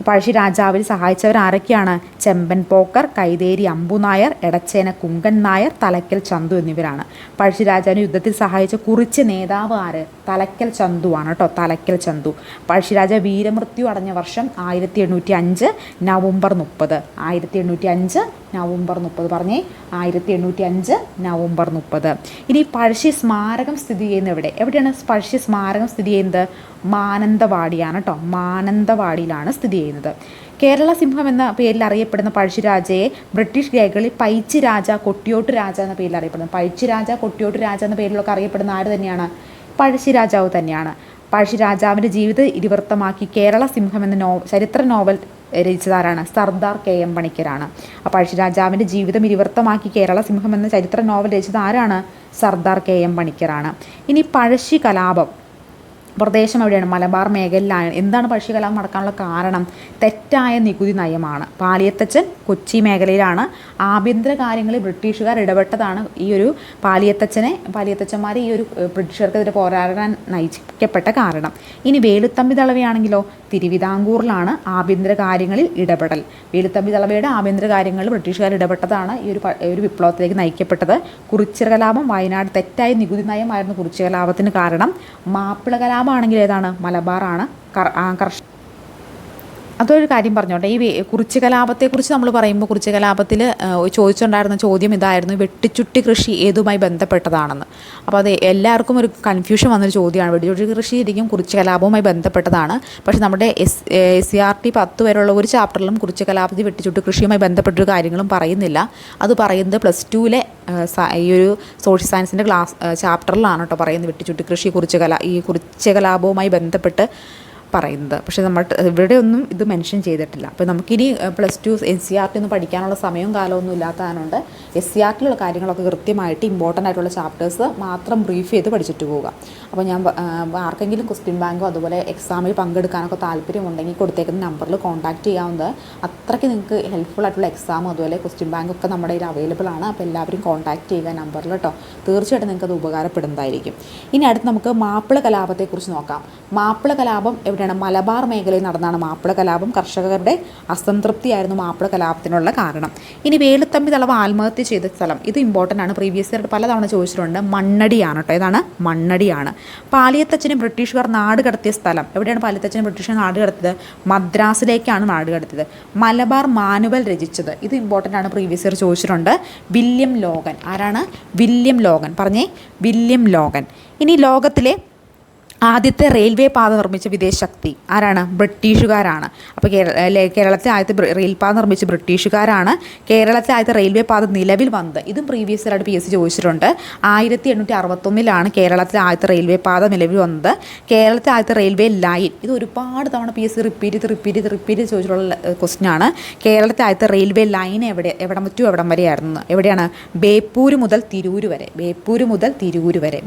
പഴശ്ശിരാജാവിൽ സഹായിച്ചവർ ആരൊക്കെയാണ്? ചെമ്പൻ പോക്കർ, കൈതേരി അമ്പുനായർ, എടച്ചേന കുങ്കൻ നായർ, തലക്കൽ ചന്തു എന്നിവരാണ്. പഴശ്ശിരാജാവിനെ യുദ്ധത്തിൽ സഹായിച്ച കുറിച്ച് നേതാവ് ആര്? തലക്കൽ ചന്തുവാണ് കേട്ടോ. തലക്കൽ ചന്തു. പഴശ്ശിരാജ വീരമൃത്യു അടഞ്ഞ വർഷം 1805 നവംബർ 30. 1805 നവംബർ 30 പറഞ്ഞേ. 1805 നവംബർ 30. ഇനി പഴശ്ശി സ്മാരകം സ്ഥിതി ചെയ്യുന്നത് എവിടെയാണ് പഴശ്ശി സ്മാരകം സ്ഥിതി ചെയ്യുന്നത്? മാനന്തവാടിയാണ് കേട്ടോ. മാനന്തവാടിയിലാണ് സ്ഥിതി ചെയ്യുന്നത്. കേരള സിംഹം എന്ന പേരിൽ അറിയപ്പെടുന്ന പഴശ്ശിരാജയെ ബ്രിട്ടീഷ് രേഖകളിൽ പൈച്ചി രാജ, കൊട്ടിയോട്ട് രാജ എന്ന പേരിൽ അറിയപ്പെടുന്നത്. പൈച്ചി രാജ, കൊട്ടിയോട്ട് രാജ എന്ന പേരിലൊക്കെ അറിയപ്പെടുന്ന ആര് തന്നെയാണ്? പഴശ്ശിരാജാവ് തന്നെയാണ്. പഴശ്ശിരാജാവിൻ്റെ ജീവിത ഇതിവൃത്തമാക്കി കേരള സിംഹം എന്ന ചരിത്ര നോവൽ രചിച്ചതാരാണ്? സർദാർ KM പണിക്കരാണ്. അപ്പോൾ പഴശ്ശിരാജാവിൻ്റെ ജീവിതം ഇതിവൃത്തമാക്കി കേരള സിംഹം എന്ന ചരിത്ര നോവൽ രചിച്ചത് ആരാണ്? സർദാർ KM പണിക്കരാണ്. ഇനി പഴശ്ശി കലാപം പ്രദേശം എവിടെയാണ്? മലബാർ മേഖലയിലാണ്. എന്താണ് പഴശ്ശികലാപം നടക്കാനുള്ള കാരണം? തെറ്റായ നികുതി നയമാണ്. പാലിയത്തച്ഛൻ കൊച്ചി മേഖലയിലാണ്. ആഭ്യന്തര കാര്യങ്ങളിൽ ബ്രിട്ടീഷുകാർ ഇടപെട്ടതാണ് ഈ ഒരു പാലിയത്തച്ഛന്മാരെ ഈ ഒരു ബ്രിട്ടീഷുകാർക്കെതിരെ പോരാടാൻ നയിക്കപ്പെട്ട കാരണം. ഇനി വേലുത്തമ്പി ദളവയാണെങ്കിലോ തിരുവിതാംകൂറിലാണ് ആഭ്യന്തര കാര്യങ്ങളിൽ ഇടപെടൽ. വേലുത്തമ്പി ദളവയുടെ ആഭ്യന്തര കാര്യങ്ങളിൽ ബ്രിട്ടീഷുകാർ ഇടപെട്ടതാണ് ഈ ഒരു വിപ്ലവത്തിലേക്ക് നയിക്കപ്പെട്ടത്. കുറിച്യർ കലാപം വയനാട്, തെറ്റായ നികുതി നയമായിരുന്നു കുറിച്യർ കലാപത്തിന് കാരണം. മാപ്പിള കലാപമാണെങ്കിൽ ഏതാണ്? മലബാറാണ്. അതൊരു കാര്യം പറഞ്ഞോട്ടെ, ഈ കുറിച്യർ കലാപത്തെക്കുറിച്ച് നമ്മൾ പറയുമ്പോൾ കുറിച്യർ കലാപത്തിൽ ചോദിച്ചിട്ടുണ്ടായിരുന്ന ചോദ്യം ഇതായിരുന്നു: വെട്ടിച്ചുട്ടി കൃഷി ഏതുമായി ബന്ധപ്പെട്ടതാണെന്ന്. അപ്പോൾ അത് എല്ലാവർക്കും ഒരു കൺഫ്യൂഷൻ വന്നൊരു ചോദ്യമാണ്. വെട്ടിച്ചുട്ടി കൃഷി ശരിക്കും കുറിച്യർ കലാപവുമായി ബന്ധപ്പെട്ടതാണ്. പക്ഷേ നമ്മുടെ SCERT 10 വരെയുള്ള ഒരു ചാപ്റ്ററിലും കുറിച്യർ കലാപത്തിൽ വെട്ടിച്ചുട്ടി കൃഷിയുമായി ബന്ധപ്പെട്ടൊരു കാര്യങ്ങളും പറയുന്നില്ല. അത് പറയുന്നത് +2-ലെ ഈ ഒരു സോഷ്യൽ സയൻസിൻ്റെ ചാപ്റ്ററിലാണ് കേട്ടോ പറയുന്നത്. വെട്ടിച്ചുട്ടി കൃഷി ഈ കുറിച്യർ കലാപവുമായി ബന്ധപ്പെട്ട് പറയുന്നത്. പക്ഷേ നമ്മൾ ഇവിടെ ഒന്നും ഇത് മെൻഷൻ ചെയ്തിട്ടില്ല. അപ്പോൾ നമുക്കിനി +2 SCERT ഒന്നും പഠിക്കാനുള്ള സമയവും കാലമൊന്നും ഇല്ലാത്തതുകൊണ്ട് SCERTയിലുള്ള കാര്യങ്ങളൊക്കെ കൃത്യമായിട്ട് ഇമ്പോർട്ടൻ്റ് ആയിട്ടുള്ള ചാപ്റ്റേഴ്സ് മാത്രം ബ്രീഫ് ചെയ്ത് പഠിച്ചിട്ട് പോവുക. അപ്പോൾ ഞാൻ ആർക്കെങ്കിലും ക്വസ്റ്റ്യൻ ബാങ്കോ അതുപോലെ എക്സാമിൽ പങ്കെടുക്കാനൊക്കെ താല്പര്യമുണ്ടെങ്കിൽ കൊടുത്തേക്കുന്ന നമ്പറിൽ കോൺടാക്റ്റ് ചെയ്യാവുന്നത്. അത്രയ്ക്ക് നിങ്ങൾക്ക് ഹെൽപ്ഫുൾ ആയിട്ടുള്ള എക്സാമും അതുപോലെ ക്വസ്റ്റ്യൻ ബാങ്കൊക്കെ നമ്മുടെ കയ്യിൽ അവൈലബിൾ ആണ്. അപ്പോൾ എല്ലാവരും കോൺടാക്റ്റ് ചെയ്യുക നമ്പറിൽ കേട്ടോ. തീർച്ചയായിട്ടും നിങ്ങൾക്ക് അത് ഉപകാരപ്പെടുന്നതായിരിക്കും. ഇനി അടുത്ത് നമുക്ക് മാപ്പിള കലാപത്തെക്കുറിച്ച് നോക്കാം. മാപ്പിള കലാപം എവിടെയാണ്? മലബാർ മേഖലയിൽ നടന്നാണ് മാപ്പിള കലാപം. കർഷകരുടെ അസംതൃപ്തിയായിരുന്നു മാപ്പിള കലാപത്തിനുള്ള കാരണം. ഇനി വേലുത്തമ്പി ദളവ ആത്മഹത്യ ചെയ്ത സ്ഥലം, ഇത് ഇമ്പോർട്ടൻ്റ് ആണ്. പ്രീവിയസ് ഇയർ പലതവണ ചോദിച്ചിട്ടുണ്ട്. മണ്ണടിയാണ് കേട്ടോ. ഏതാണ്? മണ്ണടിയാണ്. പാലിയത്തച്ഛനെ ബ്രിട്ടീഷുകാർ നാട് കടത്തിയ സ്ഥലം എവിടെയാണ്? പാലിയത്തച്ഛനെ ബ്രിട്ടീഷുകാർ നാട് കടത്തിയത് മദ്രാസിലേക്കാണ് നാട് കടത്തിയത്. മലബാർ മാനുവൽ രചിച്ചത്, ഇത് ഇമ്പോർട്ടൻ്റ് ആണ്. പ്രീവിയസ് ഇയർ ചോദിച്ചിട്ടുണ്ട്. William Logan. ആരാണ്? William Logan. പറഞ്ഞേ, വില്യം ലോഗൻ. ഇനി ലോകത്തിലെ ആദ്യത്തെ റെയിൽവേ പാത നിർമ്മിച്ച വിദേശ ശക്തി ആരാണ്? ബ്രിട്ടീഷുകാരാണ്. അപ്പോൾ കേരളത്തിൽ ആദ്യത്തെ റെയിൽപാത നിർമ്മിച്ച ബ്രിട്ടീഷുകാരാണ്. കേരളത്തിൽ ആദ്യത്തെ റെയിൽവേ പാത നിലവിൽ വന്നത്, ഇതും പ്രീവിയസ് ഇയറായിട്ട് PSC ചോദിച്ചിട്ടുണ്ട്. 1861 കേരളത്തിൽ ആദ്യത്തെ റെയിൽവേ പാത നിലവിൽ വന്നത്. കേരളത്തിൽ ആദ്യത്തെ റെയിൽവേ ലൈൻ, ഇത് ഒരുപാട് തവണ PSC റിപ്പീറ്റ് ചോദിച്ചിട്ടുള്ള ക്വസ്റ്റ്യൻ ആണ്. കേരളത്തിൽ ആദ്യത്തെ റെയിൽവേ ലൈൻ എവിടം വരെയായിരുന്നു? എവിടെയാണ്? ബേപ്പൂർ മുതൽ തിരൂർ വരെ. ബേപ്പൂർ മുതൽ തിരൂർ വരെ.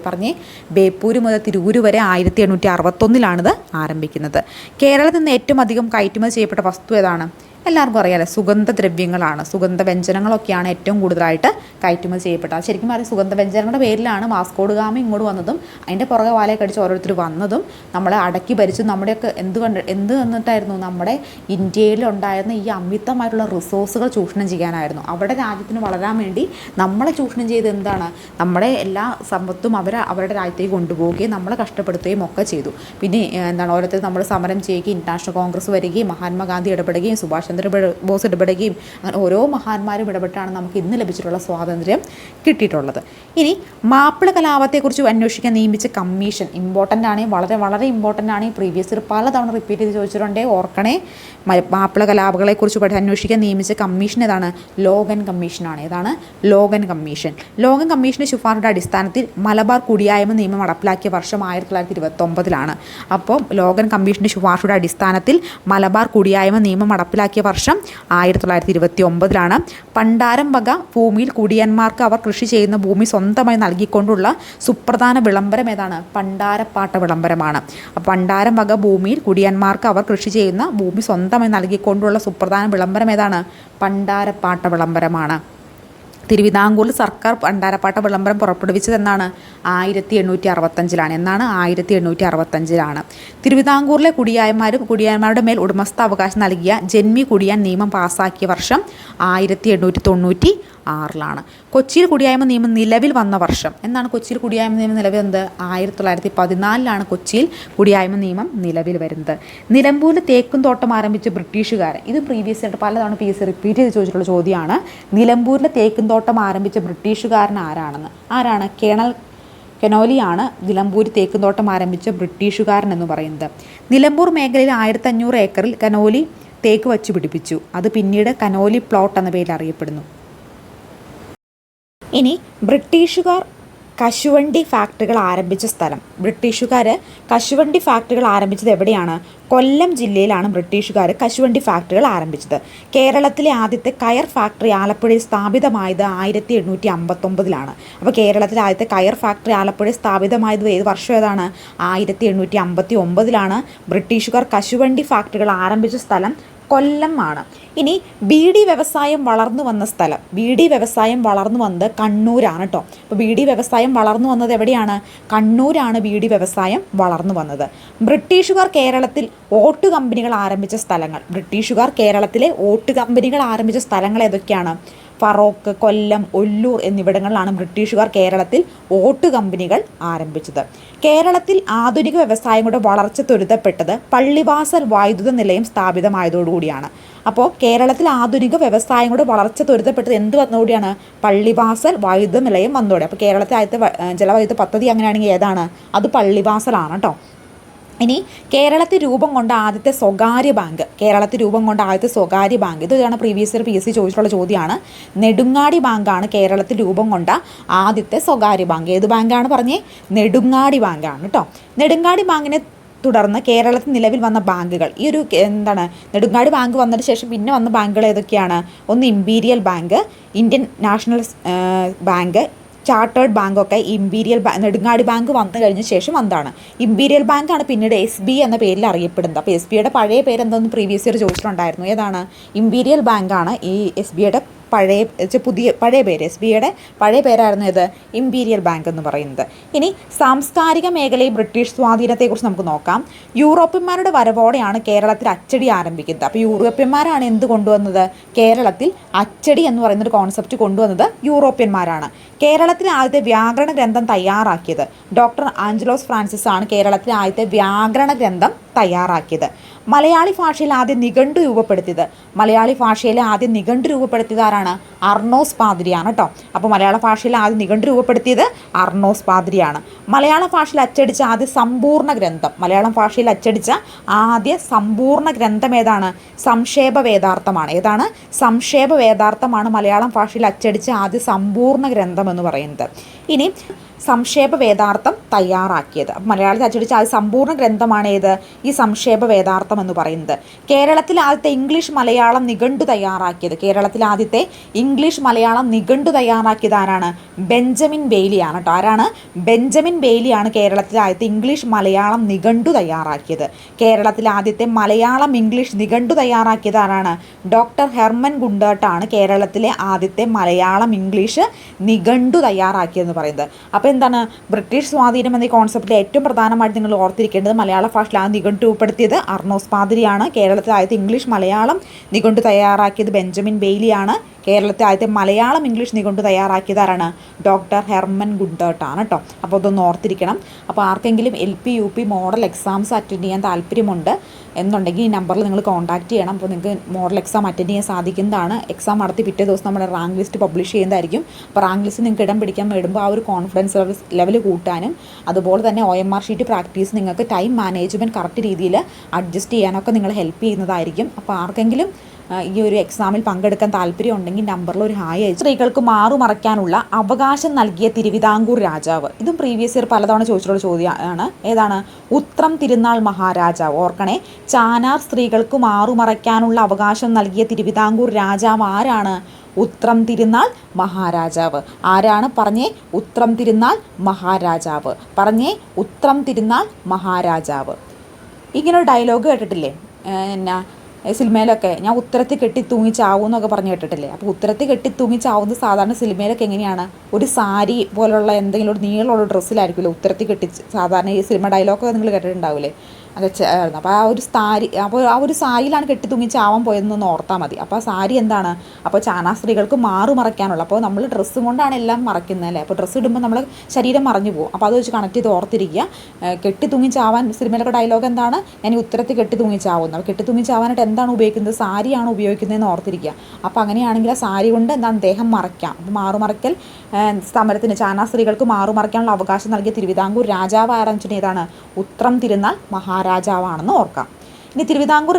പറഞ്ഞേ, ബേപ്പൂർ മുതൽ തിരൂർ വരെ 1861 ആരംഭിക്കുന്നത്. കേരളത്തിൽ നിന്ന് ഏറ്റവും അധികം കയറ്റുമതി ചെയ്യപ്പെട്ട വസ്തു ഏതാണ്? എല്ലാവർക്കും അറിയാമല്ലോ, സുഗന്ധദ്രവ്യങ്ങളാണ്. സുഗന്ധവ്യഞ്ജനങ്ങളൊക്കെയാണ് ഏറ്റവും കൂടുതലായിട്ട് കയറ്റുമതി ചെയ്യപ്പെട്ടത്. ശരിക്കും പറഞ്ഞാൽ സുഗന്ധവ്യഞ്ജനങ്ങളുടെ പേരിലാണ് വാസ്കോ ഡ ഗാമ ഇങ്ങോട്ട് വന്നതും അതിൻ്റെ പുറകെ വാലയൊക്കെ അടിച്ച് ഓരോരുത്തർ വന്നതും നമ്മളെ അടക്കി ഭരിച്ചു. നമ്മുടെയൊക്കെ എന്ത് വന്നിട്ടായിരുന്നു? നമ്മുടെ ഇന്ത്യയിലുണ്ടായിരുന്ന ഈ അമിതമായിട്ടുള്ള റിസോഴ്സുകൾ ചൂഷണം ചെയ്യാനായിരുന്നു. അവിടെ രാജ്യത്തിന് വളരാൻ വേണ്ടി നമ്മളെ ചൂഷണം ചെയ്ത് എന്താണ്? നമ്മുടെ എല്ലാ സമ്പത്തും അവരുടെ രാജ്യത്തേക്ക് കൊണ്ടുപോവുകയും നമ്മളെ കഷ്ടപ്പെടുത്തുകയും ഒക്കെ ചെയ്തു. പിന്നെ എന്താണ്? ഓരോരുത്തർ നമ്മൾ സമരം ചെയ്യുകയും ഇൻ്റർനാഷണൽ കോൺഗ്രസ് വരികയും മഹാത്മാഗാന്ധി ഇടപെടുകയും സുഭാഷ് ബോസ് ഇടപെടുകയും അങ്ങനെ ഓരോ മഹാന്മാരും ഇടപെട്ടാണ് നമുക്ക് ഇന്ന് ലഭിച്ചിട്ടുള്ള സ്വാതന്ത്ര്യം കിട്ടിയിട്ടുള്ളത്. ഇനി മാപ്പിള കലാപത്തെക്കുറിച്ച് അന്വേഷിക്കാൻ നിയമിച്ച കമ്മീഷൻ ഇമ്പോർട്ടൻ്റ് ആണ്, വളരെ വളരെ ഇമ്പോർട്ടൻ്റ് ആണ്. ഈ പ്രീവിയസ് ഇയർ പലതവണ റിപ്പീറ്റ് ചെയ്ത് ചോദിച്ചിട്ടുണ്ടേ, ഓർക്കണേ. മാപ്പിള കലാപങ്ങളെക്കുറിച്ച് അന്വേഷിക്കാൻ നിയമിച്ച കമ്മീഷൻ ഏതാണ്? ലോഗൻ കമ്മീഷനാണ്. ഏതാണ്? Logan commission. ലോഗൻ കമ്മീഷൻ്റെ ശുപാർശയുടെ അടിസ്ഥാനത്തിൽ മലബാർ കുടിയായ്മ നിയമം നടപ്പിലാക്കിയ വർഷം 1929 അപ്പോൾ ലോഗൻ കമ്മീഷൻ്റെ ശുപാർശയുടെ അടിസ്ഥാനത്തിൽ മലബാർ കുടിയായ്മ നിയമം നടപ്പിലാക്കിയ വർഷം 1929 പണ്ടാരം വക ഭൂമിയിൽ കുടിയന്മാർക്ക് അവർ കൃഷി ചെയ്യുന്ന ഭൂമി സ്വന്തമായി നൽകിക്കൊണ്ടുള്ള സുപ്രധാന വിളംബരം ഏതാണ്? പണ്ടാരപ്പാട്ട വിളംബരമാണ്. പണ്ടാരം വക ഭൂമിയിൽ കുടിയന്മാർക്ക് അവർ കൃഷി ചെയ്യുന്ന ഭൂമി സ്വന്തമായി നൽകിക്കൊണ്ടുള്ള സുപ്രധാന വിളംബരം ഏതാണ്? പണ്ടാരപ്പാട്ട വിളംബരമാണ്. തിരുവിതാംകൂറിൽ സർക്കാർ പണ്ടാരപ്പാട്ട വിളംബരം പുറപ്പെടുവിച്ചത് എന്നാണ്? 1865 എന്നാണ്? 1865 തിരുവിതാംകൂറിലെ കുടിയാന്മാരുടെ മേൽ ഉടമസ്ഥാവകാശം നൽകിയ ജന്മി കുടിയാൻ നിയമം പാസ്സാക്കിയ വർഷം 1896 കൊച്ചിയിൽ കുടിയായ്മ നിയമം നിലവിൽ വന്ന വർഷം എന്നാണ്? കൊച്ചിയിൽ കുടിയായ്മ നിയമം നിലവിൽ വന്നത് 1914 കൊച്ചിയിൽ കുടിയായ്മ നിയമം നിലവിൽ വരുന്നത്. നിലമ്പൂരിൽ തേക്കും തോട്ടം ആരംഭിച്ച ബ്രിട്ടീഷുകാരൻ, ഇത് പ്രീവിയസ് ആയിട്ട് പലതവണ PSC റിപ്പീറ്റ് ചെയ്ത് ചോദിച്ചിട്ടുള്ള ചോദ്യമാണ്. നിലമ്പൂരിലെ തേക്കും തോട്ടം ആരംഭിച്ച ബ്രിട്ടീഷുകാരൻ ആരാണെന്ന്? ആരാണ്? കനോലിയാണ് നിലമ്പൂർ തേക്കുംതോട്ടം ആരംഭിച്ച ബ്രിട്ടീഷുകാരൻ എന്ന് പറയുന്നത്. നിലമ്പൂർ മേഖലയിൽ 1500 ഏക്കറിൽ കനോലി തേക്ക് വച്ച് പിടിപ്പിച്ചു. അത് പിന്നീട് കനോലി പ്ലോട്ട് എന്ന പേരിൽ അറിയപ്പെടുന്നു. ഇനി ബ്രിട്ടീഷുകാർ കശുവണ്ടി ഫാക്ടറികൾ ആരംഭിച്ച സ്ഥലം. ബ്രിട്ടീഷുകാർ കശുവണ്ടി ഫാക്ടറികൾ ആരംഭിച്ചത് എവിടെയാണ്? കൊല്ലം ജില്ലയിലാണ് ബ്രിട്ടീഷുകാർ കശുവണ്ടി ഫാക്ടറികൾ ആരംഭിച്ചത്. കേരളത്തിലെ ആദ്യത്തെ കയർ ഫാക്ടറി ആലപ്പുഴയിൽ സ്ഥാപിതമായത് 1859. അപ്പോൾ കേരളത്തിലെ ആദ്യത്തെ കയർ ഫാക്ടറി ആലപ്പുഴയിൽ സ്ഥാപിതമായത് ഏത് വർഷം ഏതാണ്? 1859. ബ്രിട്ടീഷുകാർ കശുവണ്ടി ഫാക്ടറികൾ ആരംഭിച്ച സ്ഥലം കൊല്ലം ആണ്. ഇനി ബീഡി വ്യവസായം വളർന്നു വന്ന സ്ഥലം. ബീഡി വ്യവസായം വളർന്നു വന്നത് കണ്ണൂരാണ് കേട്ടോ. അപ്പോൾ ബീഡി വ്യവസായം വളർന്നു വന്നത് എവിടെയാണ്? കണ്ണൂരാണ് ബീഡി വ്യവസായം വളർന്നു വന്നത്. ബ്രിട്ടീഷുകാർ കേരളത്തിൽ ഓട്ട് കമ്പനികൾ ആരംഭിച്ച സ്ഥലങ്ങൾ. ബ്രിട്ടീഷുകാർ കേരളത്തിലെ ഓട്ട് കമ്പനികൾ ആരംഭിച്ച സ്ഥലങ്ങൾ ഏതൊക്കെയാണ്? ഫറോക്ക്, കൊല്ലം, ഒല്ലൂർ എന്നിവിടങ്ങളിലാണ് ബ്രിട്ടീഷുകാർ കേരളത്തിൽ ഓട്ട് കമ്പനികൾ ആരംഭിച്ചത്. കേരളത്തിൽ ആധുനിക വ്യവസായങ്ങളുടെ വളർച്ച ത്വരിതപ്പെട്ടത് പള്ളിവാസൽ വൈദ്യുത നിലയം സ്ഥാപിതമായതോടുകൂടിയാണ്. അപ്പോൾ കേരളത്തിൽ ആധുനിക വ്യവസായങ്ങളുടെ വളർച്ച ത്വരിതപ്പെട്ടത് എന്ത് വന്നതോടെയാണ്? പള്ളിവാസൽ വൈദ്യുത നിലയം വന്നതോടെ. അപ്പോൾ കേരളത്തിൽ ആദ്യത്തെ ജലവൈദ്യുത പദ്ധതി അങ്ങനെയാണെങ്കിൽ ഏതാണ്? അത് പള്ളിവാസലാണ് കേട്ടോ. ഇനി കേരളത്തിൽ രൂപം കൊണ്ട ആദ്യത്തെ സ്വകാര്യ ബാങ്ക്. കേരളത്തിൽ രൂപം കൊണ്ട ആദ്യത്തെ സ്വകാര്യ ബാങ്ക് ഇതാണ് പ്രീവിയസ് ഇയർ PSC ചോദിച്ചിട്ടുള്ള ചോദ്യമാണ്. നെടുങ്ങാടി ബാങ്കാണ് കേരളത്തിൽ രൂപം കൊണ്ട ആദ്യത്തെ സ്വകാര്യ ബാങ്ക്. ഏത് ബാങ്കാണ് പറഞ്ഞേ? നെടുങ്ങാടി ബാങ്കാണ് കേട്ടോ. നെടുങ്ങാടി ബാങ്കിനെ തുടർന്ന് കേരളത്തിൽ നിലവിൽ വന്ന ബാങ്കുകൾ ഈ ഒരു നെടുങ്ങാടി ബാങ്ക് വന്നതിന് ശേഷം പിന്നെ വന്ന ബാങ്കുകൾ ഏതൊക്കെയാണ്? ഒന്ന് imperial bank, Indian national bank, chartered ബാങ്കൊക്കെ നെടുങ്ങാടി ബാങ്ക് വന്നു കഴിഞ്ഞ ശേഷം വന്നതാണ്. ഇമ്പീരിയൽ ബാങ്കാണ് പിന്നീട് SB എന്ന പേരിൽ അറിയപ്പെടുന്നത്. അപ്പോൾ SBയുടെ പഴയ പേരെന്തോന്ന് പ്രീവിയസ് ഇയർ ചോദിച്ചിട്ടുണ്ടായിരുന്നു. ഏതാണ്? ഇമ്പീരിയൽ ബാങ്കാണ് ഈ SBയുടെ പഴയ പേര്. SBയുടെ പഴയ പേരായിരുന്നു ഇത് ഇമ്പീരിയൽ ബാങ്ക് എന്ന് പറയുന്നത്. ഇനി സാംസ്കാരിക മേഖലയിൽ ബ്രിട്ടീഷ് സ്വാധീനത്തെക്കുറിച്ച് നമുക്ക് നോക്കാം. യൂറോപ്യന്മാരുടെ വരവോടെയാണ് കേരളത്തിൽ അച്ചടി ആരംഭിക്കുന്നത്. അപ്പോൾ യൂറോപ്യന്മാരാണ് എന്ത് കൊണ്ടുവന്നത്? കേരളത്തിൽ അച്ചടി എന്ന് പറയുന്നൊരു കോൺസെപ്റ്റ് കൊണ്ടുവന്നത് യൂറോപ്യന്മാരാണ്. കേരളത്തിലെ ആദ്യത്തെ വ്യാകരണ ഗ്രന്ഥം തയ്യാറാക്കിയത് ഡോക്ടർ ആഞ്ചലോസ് ഫ്രാൻസിസ് ആണ്. കേരളത്തിലെ ആദ്യത്തെ വ്യാകരണ ഗ്രന്ഥം തയ്യാറാക്കിയത്. മലയാളി ഭാഷയിൽ ആദ്യം നിഘണ്ടു രൂപപ്പെടുത്തിയത്. മലയാളി ഭാഷയിലെ ആദ്യം നിഘണ്ടു രൂപപ്പെടുത്തിയത് ആരാണ്? അർണോസ് പാദ്രിയാണ് കേട്ടോ. അപ്പോൾ മലയാള ഭാഷയിൽ ആദ്യം നിഘണ്ടു രൂപപ്പെടുത്തിയത് അർണോസ് പാദ്രിയാണ്. മലയാള ഭാഷയിൽ അച്ചടിച്ച ആദ്യ സമ്പൂർണ്ണ ഗ്രന്ഥം. മലയാളം ഭാഷയിൽ അച്ചടിച്ച ആദ്യ സമ്പൂർണ്ണ ഗ്രന്ഥം ഏതാണ്? സംക്ഷേപ വേദാർത്ഥമാണ്. ഏതാണ്? സംക്ഷേപ വേദാർത്ഥമാണ് മലയാളം ഭാഷയിൽ അച്ചടിച്ച ആദ്യ സമ്പൂർണ്ണ ഗ്രന്ഥം എന്ന് പറയുന്നത്. ഇനി സംക്ഷേപ വേദാർത്ഥം തയ്യാറാക്കിയത്. മലയാളത്തിൽ അച്ചടിച്ച ആദ്യ സമ്പൂർണ്ണ ഗ്രന്ഥമാണ് ഏത്? ഈ സംക്ഷേപ വേദാർത്ഥം എന്ന് പറയുന്നത്. കേരളത്തിൽ ആദ്യത്തെ ഇംഗ്ലീഷ് മലയാളം നിഘണ്ടു തയ്യാറാക്കിയത്. കേരളത്തിൽ ആദ്യത്തെ ഇംഗ്ലീഷ് മലയാളം നിഘണ്ടു തയ്യാറാക്കിയത് ആരാണ്? ബെഞ്ചമിൻ ബെയ്ലിയാണ് കേട്ടോ. ആരാണ്? ബെഞ്ചമിൻ ബെയ്ലിയാണ് കേരളത്തിൽ ആദ്യത്തെ ഇംഗ്ലീഷ് മലയാളം നിഘണ്ടു തയ്യാറാക്കിയത്. കേരളത്തിൽ ആദ്യത്തെ മലയാളം ഇംഗ്ലീഷ് നിഘണ്ടു തയ്യാറാക്കിയത് ആരാണ്? ഡോക്ടർ ഹെർമൻ ഗുണ്ടേർട്ടാണ് കേരളത്തിലെ ആദ്യത്തെ മലയാളം ഇംഗ്ലീഷ് നിഘണ്ടു തയ്യാറാക്കിയതെന്ന് പറയുന്നത്. അപ്പോൾ എന്താണ്? ബ്രിട്ടീഷ് സ്വാധീനം എന്ന കോൺസെപ്റ്റിൽ ഏറ്റവും പ്രധാനമായിട്ട് നിങ്ങൾ ഓർത്തിരിക്കേണ്ടത് മലയാള ഭാഷയിൽ ആ നിഘണ്ടു രൂപപ്പെടുത്തിയത് അർണോസ് പാദ്രിയാണ്. കേരളത്തിൽ ആദ്യത്തെ ഇംഗ്ലീഷ് മലയാളം നിഘണ്ടു തയ്യാറാക്കിയത് ബെഞ്ചമിൻ ബെയ്ലിയാണ്. കേരളത്തിൽ ആദ്യത്തെ മലയാളം ഇംഗ്ലീഷ് നിഘണ്ടു തയ്യാറാക്കിയത് ആരാണ്? ഡോക്ടർ ഹെർമൻ ഗുണ്ടേർട്ടാണ് കേട്ടോ. അപ്പോൾ അതൊന്ന് ഓർത്തിരിക്കണം. അപ്പോൾ ആർക്കെങ്കിലും LP UP model exams attend ചെയ്യാൻ താല്പര്യമുണ്ട് എന്നുണ്ടെങ്കിൽ ഈ നമ്പറിൽ നിങ്ങൾ കോൺടാക്റ്റ് ചെയ്യണം. അപ്പോൾ നിങ്ങൾക്ക് മോഡൽ എക്സാം അറ്റൻഡ് ചെയ്യാൻ സാധിക്കുന്നതാണ്. എക്സാം നടത്തി പിറ്റേ ദിവസം നമ്മുടെ റാങ്ക് ലിസ്റ്റ് പബ്ലിഷ് ചെയ്യുന്നതായിരിക്കും. അപ്പോൾ റാങ്ക് ലിസ്റ്റ് നിങ്ങൾക്ക് ഇടം പിടിക്കാൻ വേണ്ടുമ്പോൾ ആ ഒരു കോൺഫിഡൻസ് ലെവൽ കൂട്ടാനും അതുപോലെ തന്നെ OMR ഷീറ്റ് പ്രാക്ടീസ് നിങ്ങൾക്ക് ടൈം മാനേജ്മെൻറ്റ് കറക്റ്റ് രീതിയിൽ അഡ്ജസ്റ്റ് ചെയ്യാനൊക്കെ നിങ്ങൾ ഹെൽപ്പ് ചെയ്യുന്നതായിരിക്കും. അപ്പോൾ ആർക്കെങ്കിലും ഈ ഒരു എക്സാമിൽ പങ്കെടുക്കാൻ താല്പര്യം ഉണ്ടെങ്കിൽ നമ്പറിൽ ഒരു ഹായ് അയച്ചു. സ്ത്രീകൾക്ക് മാറുമറയ്ക്കാനുള്ള അവകാശം നൽകിയ തിരുവിതാംകൂർ രാജാവ്. ഇതും പ്രീവിയസ് ഇയർ പലതവണ ചോദിച്ചിട്ടുള്ള ചോദ്യമാണ്. ഏതാണ്? ഉത്രം തിരുനാൾ മഹാരാജാവ്. ഓർക്കണേ, ചാനാർ സ്ത്രീകൾക്ക് മാറുമറയ്ക്കാനുള്ള അവകാശം നൽകിയ തിരുവിതാംകൂർ രാജാവ് ആരാണ്? ഉത്രം തിരുനാൾ മഹാരാജാവ്. ആരാണ്? പറഞ്ഞേ. ഉത്രം തിരുനാൾ മഹാരാജാവ്. പറഞ്ഞേ. ഉത്രം തിരുനാൾ മഹാരാജാവ്. ഇങ്ങനൊരു ഡയലോഗ് കേട്ടിട്ടില്ലേ? എന്നാ സിനിമയിലൊക്കെ ഞാൻ ഉത്തരത്തിൽ കെട്ടി തൂങ്ങി ചാവും എന്നൊക്കെ പറഞ്ഞ് കേട്ടിട്ടില്ലേ? അപ്പോൾ ഉത്തരത്തിൽ കെട്ടി തൂങ്ങി ചാവുന്നത് സാധാരണ സിനിമയിലൊക്കെ എങ്ങനെയാണ്? ഒരു സാരി പോലുള്ള എന്തെങ്കിലും ഒരു നീളമുള്ള ഡ്രസ്സിലായിരിക്കുമല്ലോ ഉത്തരത്തിൽ കെട്ടി. സാധാരണ ഈ സിനിമ ഡയലോഗൊക്കെ നിങ്ങൾ കേട്ടിട്ടുണ്ടാവില്ലേ? അതൊക്കെ ആയിരുന്നു. അപ്പോൾ ആ ഒരു സാരിയിലാണ് കെട്ടി തൂങ്ങി ചാവാൻ പോയതെന്നൊന്ന് ഓർത്താൽ മതി. അപ്പോൾ ആ സാരി എന്താണ്? അപ്പോൾ ചാനാ സ്ത്രീകൾക്ക് മറയ്ക്കാനുള്ള. അപ്പോൾ നമ്മൾ ഡ്രസ്സും കൊണ്ടാണ് എല്ലാം മറയ്ക്കുന്നത് അല്ലേ? അപ്പോൾ ഡ്രസ്സ് ഇടുമ്പോൾ നമ്മൾ ശരീരം മറഞ്ഞു പോകും. അപ്പോൾ അത് വെച്ച് കണക്ട് ചെയ്ത് ഓർത്തിരിക്കുക. കെട്ടി തൂങ്ങി ചാവാൻ സിനിമയിലൊക്കെ ഡയലോഗ് എന്താണ്? ഞാൻ ഈ ഉത്തരത്തിൽ കെട്ടി തൂങ്ങി ചാവുന്നത്. അപ്പോൾ കെട്ടി തൂങ്ങി ചാവാനായിട്ട് എന്താണ് ഉപയോഗിക്കുന്നത്? സാരിയാണ് ഉപയോഗിക്കുന്നതെന്ന് ഓർത്തിരിക്കുക. അപ്പോൾ അങ്ങനെയാണെങ്കിൽ ആ സാരി കൊണ്ട് എന്താണ് ദേഹം മറയ്ക്കാം. അപ്പോൾ മാറുമറയ്ക്കൽ സമരത്തിന് ചാനാ സ്ത്രീകൾക്ക് മാറുമറയ്ക്കാനുള്ള അവകാശം നൽകിയ തിരുവിതാംകൂർ രാജാവ് ആരാന്ന് വെച്ചിട്ടുണ്ടെങ്കിൽ ഏതാണ്? ഉത്രം തിരുനാൾ മഹാരാജാവാണെന്ന് ഓർക്കാം. ഇനി തിരുവിതാംകൂർ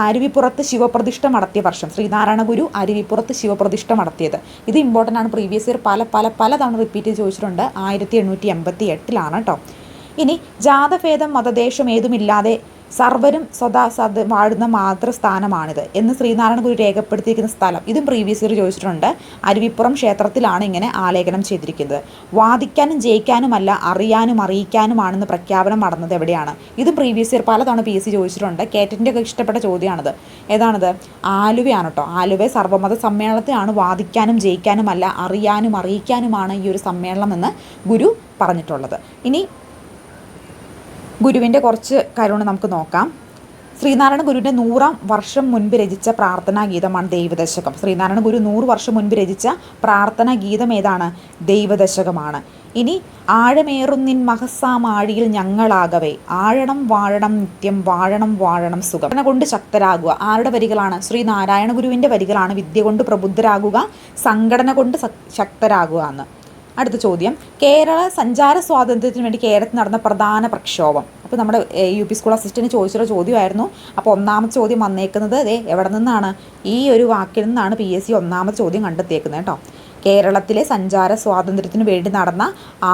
അരുവിപ്പുറത്ത് ശിവപ്രതിഷ്ഠ നടത്തിയ വർഷം, ശ്രീനാരായണ ഗുരു അരുവിപ്പുറത്ത് ശിവപ്രതിഷ്ഠ നടത്തിയത്. ഇത് ഇമ്പോർട്ടൻ്റ് ആണ്, പ്രീവിയസ് ഇയർ പല തവണ റിപ്പീറ്റ് ചെയ്ത് ചോദിച്ചിട്ടുണ്ട്. 1888 കേട്ടോ. ഇനി ജാതഭേദം മതദേശം ഏതുമില്ലാതെ സർവരും വാഴുന്ന മാതൃസ്ഥാനമാണിത് എന്ന് ശ്രീനാരായണ ഗുരു രേഖപ്പെടുത്തിയിരിക്കുന്ന സ്ഥലം, ഇതും പ്രീവിയസ് ഇയർ ചോദിച്ചിട്ടുണ്ട്. അരുവിപ്പുറം ക്ഷേത്രത്തിലാണ് ഇങ്ങനെ ആലേഖനം ചെയ്തിരിക്കുന്നത്. വാദിക്കാനും ജയിക്കാനുമല്ല, അറിയാനും അറിയിക്കാനുമാണെന്ന് പ്രഖ്യാപനം നടന്നത് എവിടെയാണ്? ഇതും പ്രീവിയസ് ഇയർ പലതവണ PSC ചോദിച്ചിട്ടുണ്ട്. കേറ്ററ്റിൻ്റെ ഒക്കെ ഇഷ്ടപ്പെട്ട ചോദ്യമാണിത്. ഏതാണിത്? ആലുവയാണ് കേട്ടോ. ആലുവ സർവ്വമത സമ്മേളനത്തിലാണ് വാദിക്കാനും ജയിക്കാനുമല്ല, അറിയാനും അറിയിക്കാനുമാണ് ഈ ഒരു സമ്മേളനം എന്ന് ഗുരു പറഞ്ഞിട്ടുള്ളത്. ഇനി ഗുരുവിൻ്റെ കുറച്ച് കാര്യങ്ങൾ നമുക്ക് നോക്കാം. ശ്രീനാരായണ ഗുരുവിൻ്റെ 100-ാം വർഷം മുൻപ് രചിച്ച പ്രാർത്ഥനാ ഗീതമാണ് ദൈവദശകം. ശ്രീനാരായണ ഗുരു 100 വർഷം മുൻപ് രചിച്ച പ്രാർത്ഥനാ ഗീതം ഏതാണ്? ദൈവദശകമാണ്. ഇനി ആഴമേറുന്നിൻ മഹസ്സാമാഴിയിൽ ഞങ്ങളാകവേ ആഴണം വാഴണം നിത്യം വാഴണം വാഴണം സുഖം കൊണ്ട് ശക്തരാകുക. ആരുടെ വരികളാണ്? ശ്രീനാരായണ ഗുരുവിൻ്റെ വരികളാണ്. വിദ്യ കൊണ്ട് പ്രബുദ്ധരാകുക, സംഘടന കൊണ്ട് ശക്തരാകുക എന്ന്. അടുത്ത ചോദ്യം, കേരള സഞ്ചാര സ്വാതന്ത്ര്യത്തിന് വേണ്ടി കേരളത്തിൽ നടന്ന പ്രധാന പ്രക്ഷോഭം. അപ്പോൾ നമ്മുടെ UP സ്കൂൾ അസിസ്റ്റൻറ്റ് ചോദിച്ചിട്ടുള്ള ചോദ്യമായിരുന്നു. അപ്പോൾ ഒന്നാമത്തെ ചോദ്യം വന്നേക്കുന്നത് എവിടെ നിന്നാണ്? ഈ ഒരു വാക്കിൽ നിന്നാണ് PSC ഒന്നാമത്തെ ചോദ്യം കണ്ടെത്തിയേക്കുന്നത് കേട്ടോ. കേരളത്തിലെ സഞ്ചാര സ്വാതന്ത്ര്യത്തിന് വേണ്ടി നടന്ന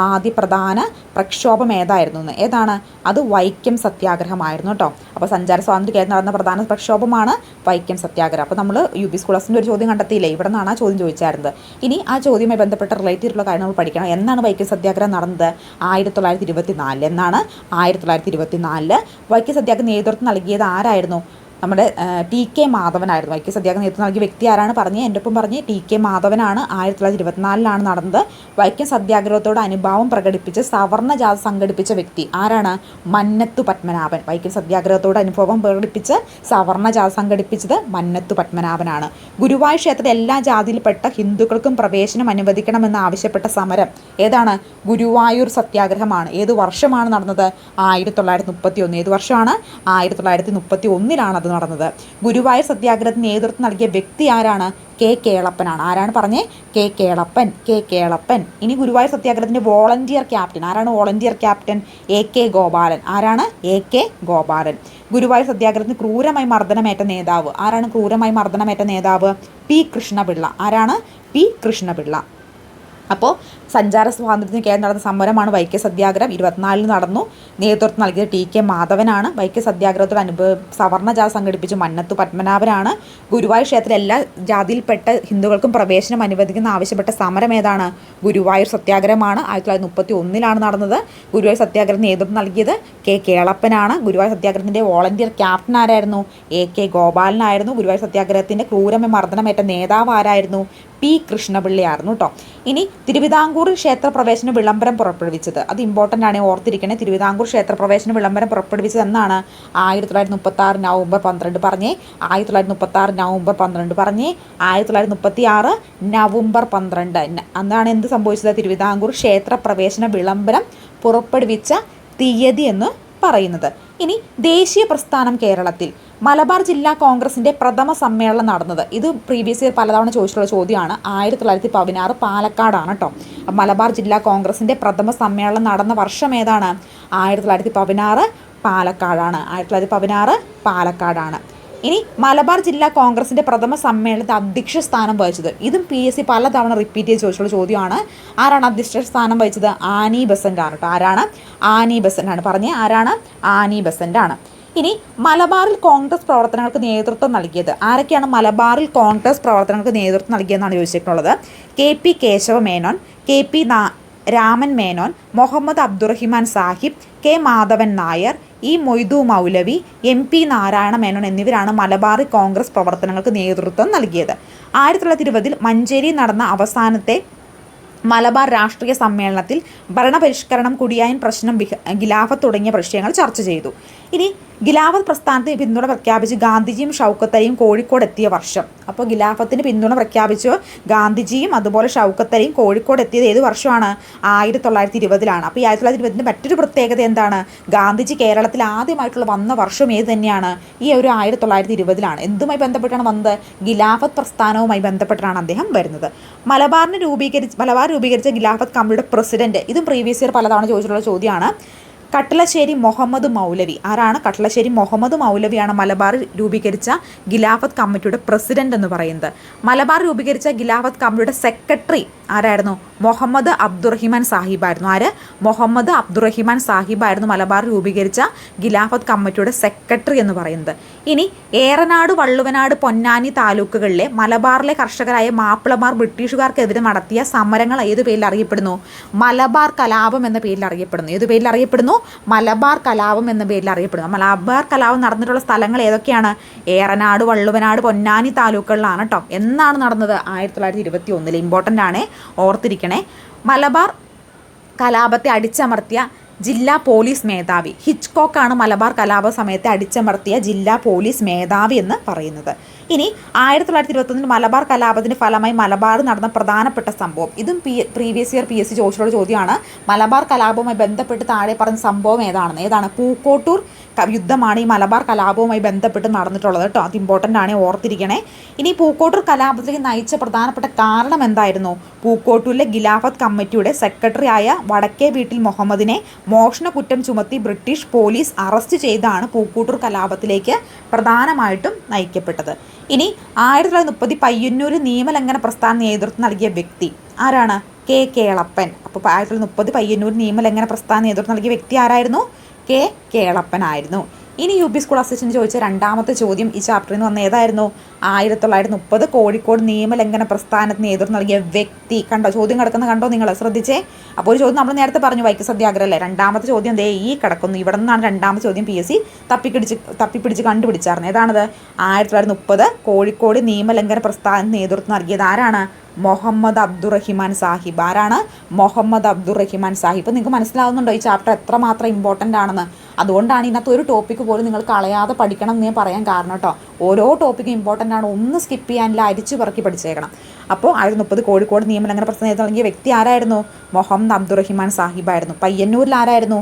ആദ്യ പ്രധാന പ്രക്ഷോഭം ഏതായിരുന്നു? ഏതാണ്? അത് വൈക്കം സത്യാഗ്രഹമായിരുന്നു കേട്ടോ. അപ്പോൾ സഞ്ചാര സ്വാതന്ത്ര്യം കേരളത്തിൽ നടന്ന പ്രധാന പ്രക്ഷോഭമാണ് വൈക്കം സത്യാഗ്രഹം. അപ്പോൾ നമ്മൾ UP സ്കൂളേഴ്സിൻ്റെ ഒരു ചോദ്യം കണ്ടെത്തിയില്ലേ, ഇവിടെ നിന്നാണ് ആ ചോദ്യം ചോദിച്ചായിരുന്നത്. ഇനി ആ ചോദ്യവുമായി ബന്ധപ്പെട്ട റിലേറ്റ് ചെയ്തിട്ടുള്ള കാര്യം നമ്മൾ പഠിക്കണം. എന്നാണ് വൈക്കം സത്യാഗ്രഹം നടന്നത്? 1924. എന്നാണ്? 1924. വൈക്കം സത്യാഗ്രഹം നേതൃത്വം നൽകിയത് ആരായിരുന്നു? നമ്മുടെ TK മാധവനായിരുന്നു. വൈക്കം സത്യാഗ്രഹം നേതൃത്വം നൽകിയ വ്യക്തി ആരാണ് പറഞ്ഞത്? എൻ്റെ ഒപ്പം പറഞ്ഞ് TK മാധവനാണ്. 1924 നടന്നത്. വൈക്കം സത്യാഗ്രഹത്തോട് അനുഭാവം പ്രകടിപ്പിച്ച് സവർണ ജാഥ സംഘടിപ്പിച്ച വ്യക്തി ആരാണ്? മന്നത്തു പത്മനാഭൻ. വൈക്കം സത്യാഗ്രഹത്തോട് അനുഭവം പ്രകടിപ്പിച്ച് സവർണ ജാഥ സംഘടിപ്പിച്ചത് മന്നത്തു പത്മനാഭനാണ്. ഗുരുവായൂർ ക്ഷേത്രത്തിൽ എല്ലാ ജാതിയിൽപ്പെട്ട ഹിന്ദുക്കൾക്കും പ്രവേശനം അനുവദിക്കണമെന്ന് ആവശ്യപ്പെട്ട സമരം ഏതാണ്? ഗുരുവായൂർ സത്യാഗ്രഹമാണ്. ഏത് വർഷമാണ് നടന്നത്? 1931. ഏത് വർഷമാണ്? 1931 അത് നടന്നത്. ഗുരുവായൂർ സത്യാഗ്രഹത്തിന് നേതൃത്വം നൽകിയ വ്യക്തി ആരാണ്? K. കേളപ്പനാണ്. ആരാണ് പറഞ്ഞേ? K. കേളപ്പൻ. ഇനി ഗുരുവായൂർ സത്യാഗ്രഹത്തിൻ്റെ വോളണ്ടിയർ ക്യാപ്റ്റൻ ആരാണ്? Volunteer captain AK Gopalan. ആരാണ്? AK ഗോപാലൻ. ഗുരുവായൂർ സത്യാഗ്രഹത്തിന് ക്രൂരമായി മർദ്ദനമേറ്റ നേതാവ് ആരാണ്? ക്രൂരമായി മർദ്ദനമേറ്റ നേതാവ് P. കൃഷ്ണപിള്ള. ആരാണ്? P. കൃഷ്ണപിള്ള. അപ്പോൾ സഞ്ചാര സ്വാതന്ത്ര്യത്തിന് കേരളം നടന്ന സമരമാണ് വൈക്കം സത്യാഗ്രഹം. 24 നടന്നു. നേതൃത്വം നൽകിയത് TK മാധവനാണ്. വൈക്കം സത്യാഗ്രഹത്തോട് സവർണ ജാഥ സംഘടിപ്പിച്ച് മന്നത്തു പത്മനാഭനാണ്. ഗുരുവായൂർ ക്ഷേത്രത്തിൽ എല്ലാ ജാതിയിൽപ്പെട്ട ഹിന്ദുക്കൾക്കും പ്രവേശനം അനുവദിക്കുന്ന ആവശ്യപ്പെട്ട സമരം ഏതാണ്? ഗുരുവായൂർ സത്യാഗ്രഹമാണ്. 1931 നടന്നത്. ഗുരുവായൂർ സത്യാഗ്രഹത്തിന് നേതൃത്വം നൽകിയത് K. കേളപ്പനാണ്. ഗുരുവായൂർ സത്യാഗ്രഹത്തിൻ്റെ വോളണ്ടിയർ ക്യാപ്റ്റൻ ആരായിരുന്നു? AK ഗോപാലനായിരുന്നു. ഗുരുവായൂർ സത്യാഗ്രഹത്തിൻ്റെ ക്രൂരമായി മർദ്ദനമേറ്റ നേതാവ് ആരായിരുന്നു? P. കൃഷ്ണപിള്ളയായിരുന്നു കേട്ടോ. ഇനി തിരുവിതാംകൂർ ക്ഷേത്രപ്രവേശന വിളംബരം പുറപ്പെടുവിച്ചത്, അത് ഇമ്പോർട്ടൻ്റ് ആണ്, ഓർത്തിരിക്കണേ. തിരുവിതാംകൂർ ക്ഷേത്രപ്രവേശന വിളംബരം പുറപ്പെടുവിച്ചത് എന്നാണ്? 1936 നവംബർ 12 പറഞ്ഞേ. 1936 നവംബർ 12 പറഞ്ഞേ. 1936 നവംബർ 12 അന്നാണ് എന്ത് സംഭവിച്ചത്? തിരുവിതാംകൂർ ക്ഷേത്രപ്രവേശന വിളംബരം പുറപ്പെടുവിച്ച തീയതി എന്ന് പറയുന്നത്. ഇനി ദേശീയ പ്രസ്ഥാനം കേരളത്തിൽ മലബാർ ജില്ലാ കോൺഗ്രസിൻ്റെ പ്രഥമ സമ്മേളനം നടന്നത്, ഇത് പ്രീവിയസ് ഇയർ പലതവണ ചോദിച്ചിട്ടുള്ള ചോദ്യമാണ്. 1916 പാലക്കാടാണ് കേട്ടോ. മലബാർ ജില്ലാ കോൺഗ്രസിൻ്റെ പ്രഥമ സമ്മേളനം നടന്ന വർഷം ഏതാണ്? 1916 പാലക്കാടാണ്. 1916 പാലക്കാടാണ്. ഇനി മലബാർ ജില്ലാ കോൺഗ്രസിൻ്റെ പ്രഥമ സമ്മേളനത്തിൽ അധ്യക്ഷ സ്ഥാനം വഹിച്ചത്, ഇതും PSC പലതവണ റിപ്പീറ്റ് ചെയ്ത് ചോദിച്ചിട്ടുള്ള ചോദ്യമാണ്. ആരാണ് അധ്യക്ഷ സ്ഥാനം വഹിച്ചത്? ആനി ബസൻ്റ് ആണ് കേട്ടോ. ആരാണ്? ആനി ബസൻ്റ് ആണ്. പറഞ്ഞേ, ആരാണ്? ആനി ബസൻ്റ് ആണ്. ഇനി മലബാറിൽ കോൺഗ്രസ് പ്രവർത്തനങ്ങൾക്ക് നേതൃത്വം നൽകിയത് ആരൊക്കെയാണ്? മലബാറിൽ കോൺഗ്രസ് പ്രവർത്തനങ്ങൾക്ക് നേതൃത്വം നൽകിയെന്നാണ് ചോദിച്ചിട്ടുള്ളത്. KP Keshava Menon, KP Raman Menon, Muhammad Abdurahiman Sahib, K. Madhavan Nair, E. Moidu മൗലവി, MP. നാരായണ മേനോൻ എന്നിവരാണ് മലബാറി കോൺഗ്രസ് പ്രവർത്തനങ്ങൾക്ക് നേതൃത്വം നൽകിയത്. 1920 മഞ്ചേരി നടന്ന അവസാനത്തെ മലബാർ രാഷ്ട്രീയ സമ്മേളനത്തിൽ ഭരണപരിഷ്കരണം, കുടിയായൻ പ്രശ്നം, ഖിലാഫത്ത് തുടങ്ങിയ വിഷയങ്ങൾ ചർച്ച ചെയ്തു. ഇനി ഖിലാഫത്ത് പ്രസ്ഥാനത്തിന് പിന്തുണ പ്രഖ്യാപിച്ച് ഗാന്ധിജിയും ഷൗക്കത്ത് അലിയും കോഴിക്കോട് എത്തിയ വർഷം. അപ്പോൾ ഖിലാഫത്തിന് പിന്തുണ പ്രഖ്യാപിച്ചു ഗാന്ധിജിയും അതുപോലെ ഷൗക്കത്ത് അലിയും കോഴിക്കോട് എത്തിയത് ഏത് വർഷമാണ്? 1920 അപ്പോൾ ഈ 1920 മറ്റൊരു പ്രത്യേകത എന്താണ്? ഗാന്ധിജി കേരളത്തിൽ ആദ്യമായിട്ടുള്ള വന്ന വർഷം ഏത് തന്നെയാണ്? ഈ ഒരു 1920 എന്തുമായി ബന്ധപ്പെട്ടാണ് വന്നത്? ഖിലാഫത്ത് പ്രസ്ഥാനവുമായി ബന്ധപ്പെട്ടാണ് അദ്ദേഹം വരുന്നത്. മലബാർ രൂപീകരിച്ച ഖിലാഫത്ത് കമ്മിറ്റിയുടെ പ്രസിഡന്റ്, ഇതും പ്രീവിയസ് ഇയർ പലതവണ ചോദിച്ചിട്ടുള്ള ചോദ്യമാണ്. കട്ടളശ്ശേരി മുഹമ്മദ് മൗലവി. ആരാണ്? കട്ടളശ്ശേരി മുഹമ്മദ് മൗലവിയാണ് മലബാർ രൂപീകരിച്ച ഖിലാഫത്ത് കമ്മിറ്റിയുടെ പ്രസിഡന്റ് എന്ന് പറയുന്നത്. മലബാർ രൂപീകരിച്ച ഖിലാഫത്ത് കമ്മിറ്റിയുടെ സെക്രട്ടറി ആരായിരുന്നു? മുഹമ്മദ് അബ്ദുറഹിമാൻ സാഹിബായിരുന്നു. ആര്? മുഹമ്മദ് അബ്ദുറഹിമാൻ സാഹിബായിരുന്നു മലബാർ രൂപീകരിച്ച ഖിലാഫത്ത് കമ്മിറ്റിയുടെ സെക്രട്ടറി എന്ന് പറയുന്നത്. ഇനി ഏറനാട്, വള്ളുവനാട്, പൊന്നാനി താലൂക്കുകളിലെ മലബാറിലെ കർഷകരായ മാപ്പിളമാർ ബ്രിട്ടീഷുകാർക്കെതിരെ നടത്തിയ സമരങ്ങൾ ഏതു പേരിൽ അറിയപ്പെടുന്നു? മലബാർ കലാപം എന്ന പേരിൽ അറിയപ്പെടുന്നു. ഏതു പേരിൽ അറിയപ്പെടുന്നു? മലബാർ കലാപം എന്ന പേരിൽ അറിയപ്പെടുന്നു. മലബാർ കലാപം നടന്നിട്ടുള്ള സ്ഥലങ്ങൾ ഏതൊക്കെയാണ്? ഏറനാട്, വള്ളുവനാട്, പൊന്നാനി താലൂക്കുകളിലാണ് കേട്ടോ. എന്നാണ് നടന്നത്? 1921. ഇമ്പോർട്ടൻ്റ് ആണ്, ഓർത്തിരിക്കണേ. മലബാർ കലാപത്തെ അടിച്ചമർത്തിയ ജില്ലാ പോലീസ് മേധാവി ഹിച്ച്കോക്കാണ് മലബാർ കലാപ സമയത്തെ അടിച്ചമർത്തിയ ജില്ലാ പോലീസ് മേധാവി എന്ന് പറയുന്നത്. ഇനി 1921 മലബാർ കലാപത്തിന് ഫലമായി മലബാർ നടന്ന പ്രധാനപ്പെട്ട സംഭവം. ഇതും പ്രീവിയസ് ഇയർ PSC ചോദിച്ചിട്ടുള്ള ചോദ്യമാണ്. മലബാർ കലാപവുമായി ബന്ധപ്പെട്ട് താഴെ പറഞ്ഞ സംഭവം ഏതാണ്? പൂക്കോട്ടൂർ യുദ്ധമാണ് ഈ മലബാർ കലാപവുമായി ബന്ധപ്പെട്ട് നടന്നിട്ടുള്ളത് കേട്ടോ. അത് ഇമ്പോർട്ടൻ്റ് ആണ്, ഓർത്തിരിക്കണേ. ഇനി പൂക്കോട്ടൂർ കലാപത്തിലേക്ക് നയിച്ച പ്രധാനപ്പെട്ട കാരണം എന്തായിരുന്നു? പൂക്കോട്ടൂരിലെ ഖിലാഫത്ത് കമ്മിറ്റിയുടെ സെക്രട്ടറി ആയ വടക്കേ വീട്ടിൽ മുഹമ്മദിനെ മോഷണ കുറ്റം ചുമത്തി ബ്രിട്ടീഷ് പോലീസ് അറസ്റ്റ് ചെയ്താണ് പൂക്കോട്ടൂർ കലാപത്തിലേക്ക് പ്രധാനമായിട്ടും നയിക്കപ്പെട്ടത്. ഇനി 1930 പയ്യന്നൂർ നിയമലംഘന പ്രസ്ഥാനം നേതൃത്വം നൽകിയ വ്യക്തി ആരാണ്? കേളപ്പൻ. അപ്പോൾ 1930 പയ്യന്നൂർ നിയമലംഘന പ്രസ്ഥാനം നേതൃത്വം നൽകിയ വ്യക്തി ആരായിരുന്നു? കേളപ്പൻ ആയിരുന്നു. ഇനി UP സ്കൂൾ അസിസ്റ്റന്റ് ചോദിച്ച രണ്ടാമത്തെ ചോദ്യം ഈ ചാപ്റ്ററിൽ നിന്ന് വന്ന ഏതായിരുന്നു? 1930 കോഴിക്കോട് നിയമലംഘന പ്രസ്ഥാനത്തിന് നേതൃത്വം നൽകിയ വ്യക്തി. കണ്ടോ ചോദ്യം കിടക്കുന്ന? കണ്ടോ നിങ്ങൾ? ശ്രദ്ധിച്ചേ. അപ്പോൾ ഒരു ചോദ്യം നമ്മൾ നേരത്തെ പറഞ്ഞു, വൈക്കം സത്യാഗ്രഹം അല്ലേ? രണ്ടാമത്തെ ചോദ്യം ദേ ഈ കിടക്കുന്നു. ഇവിടെ നിന്നാണ് രണ്ടാമത്തെ ചോദ്യം PSC തപ്പിപ്പിടിച്ച് കണ്ടുപിടിച്ചായിരുന്നു. ഏതാണത്? 1930 കോഴിക്കോട് നിയമലംഘന പ്രസ്ഥാനത്തിന് നേതൃത്വം നൽകിയത് ആരാണ്? മുഹമ്മദ് അബ്ദുറഹിമാൻ സാഹിബ്. ആരാണ്? മുഹമ്മദ് അബ്ദുറഹിമാൻ സാഹിബ്. ഇപ്പോൾ നിങ്ങൾക്ക് മനസ്സിലാവുന്നുണ്ടോ ഈ ചാപ്റ്റർ എത്രമാത്രം ഇമ്പോർട്ടൻ്റ് ആണെന്ന്? അതുകൊണ്ടാണ് ഇന്നത്തെ ഒരു ടോപ്പിക്ക് പോലും നിങ്ങൾ കളയാതെ പഠിക്കണം എന്ന് ഞാൻ പറയാൻ കാരണം കേട്ടോ. ഓരോ ടോപ്പിക്കും ഇമ്പോർട്ടൻ്റ് ആണ്, ഒന്ന് സ്കിപ്പ് ചെയ്യാനില്ല, അരിച്ചു പറക്കി പഠിച്ചേക്കണം. അപ്പോൾ 1930 കോഴിക്കോട് നിയമലംഘന പ്രസ്ഥാനം തുടങ്ങിയ വ്യക്തി ആരായിരുന്നു? മുഹമ്മദ് അബ്ദുറഹിമാൻ സാഹിബായിരുന്നു. പയ്യന്നൂരിൽ ആരായിരുന്നു?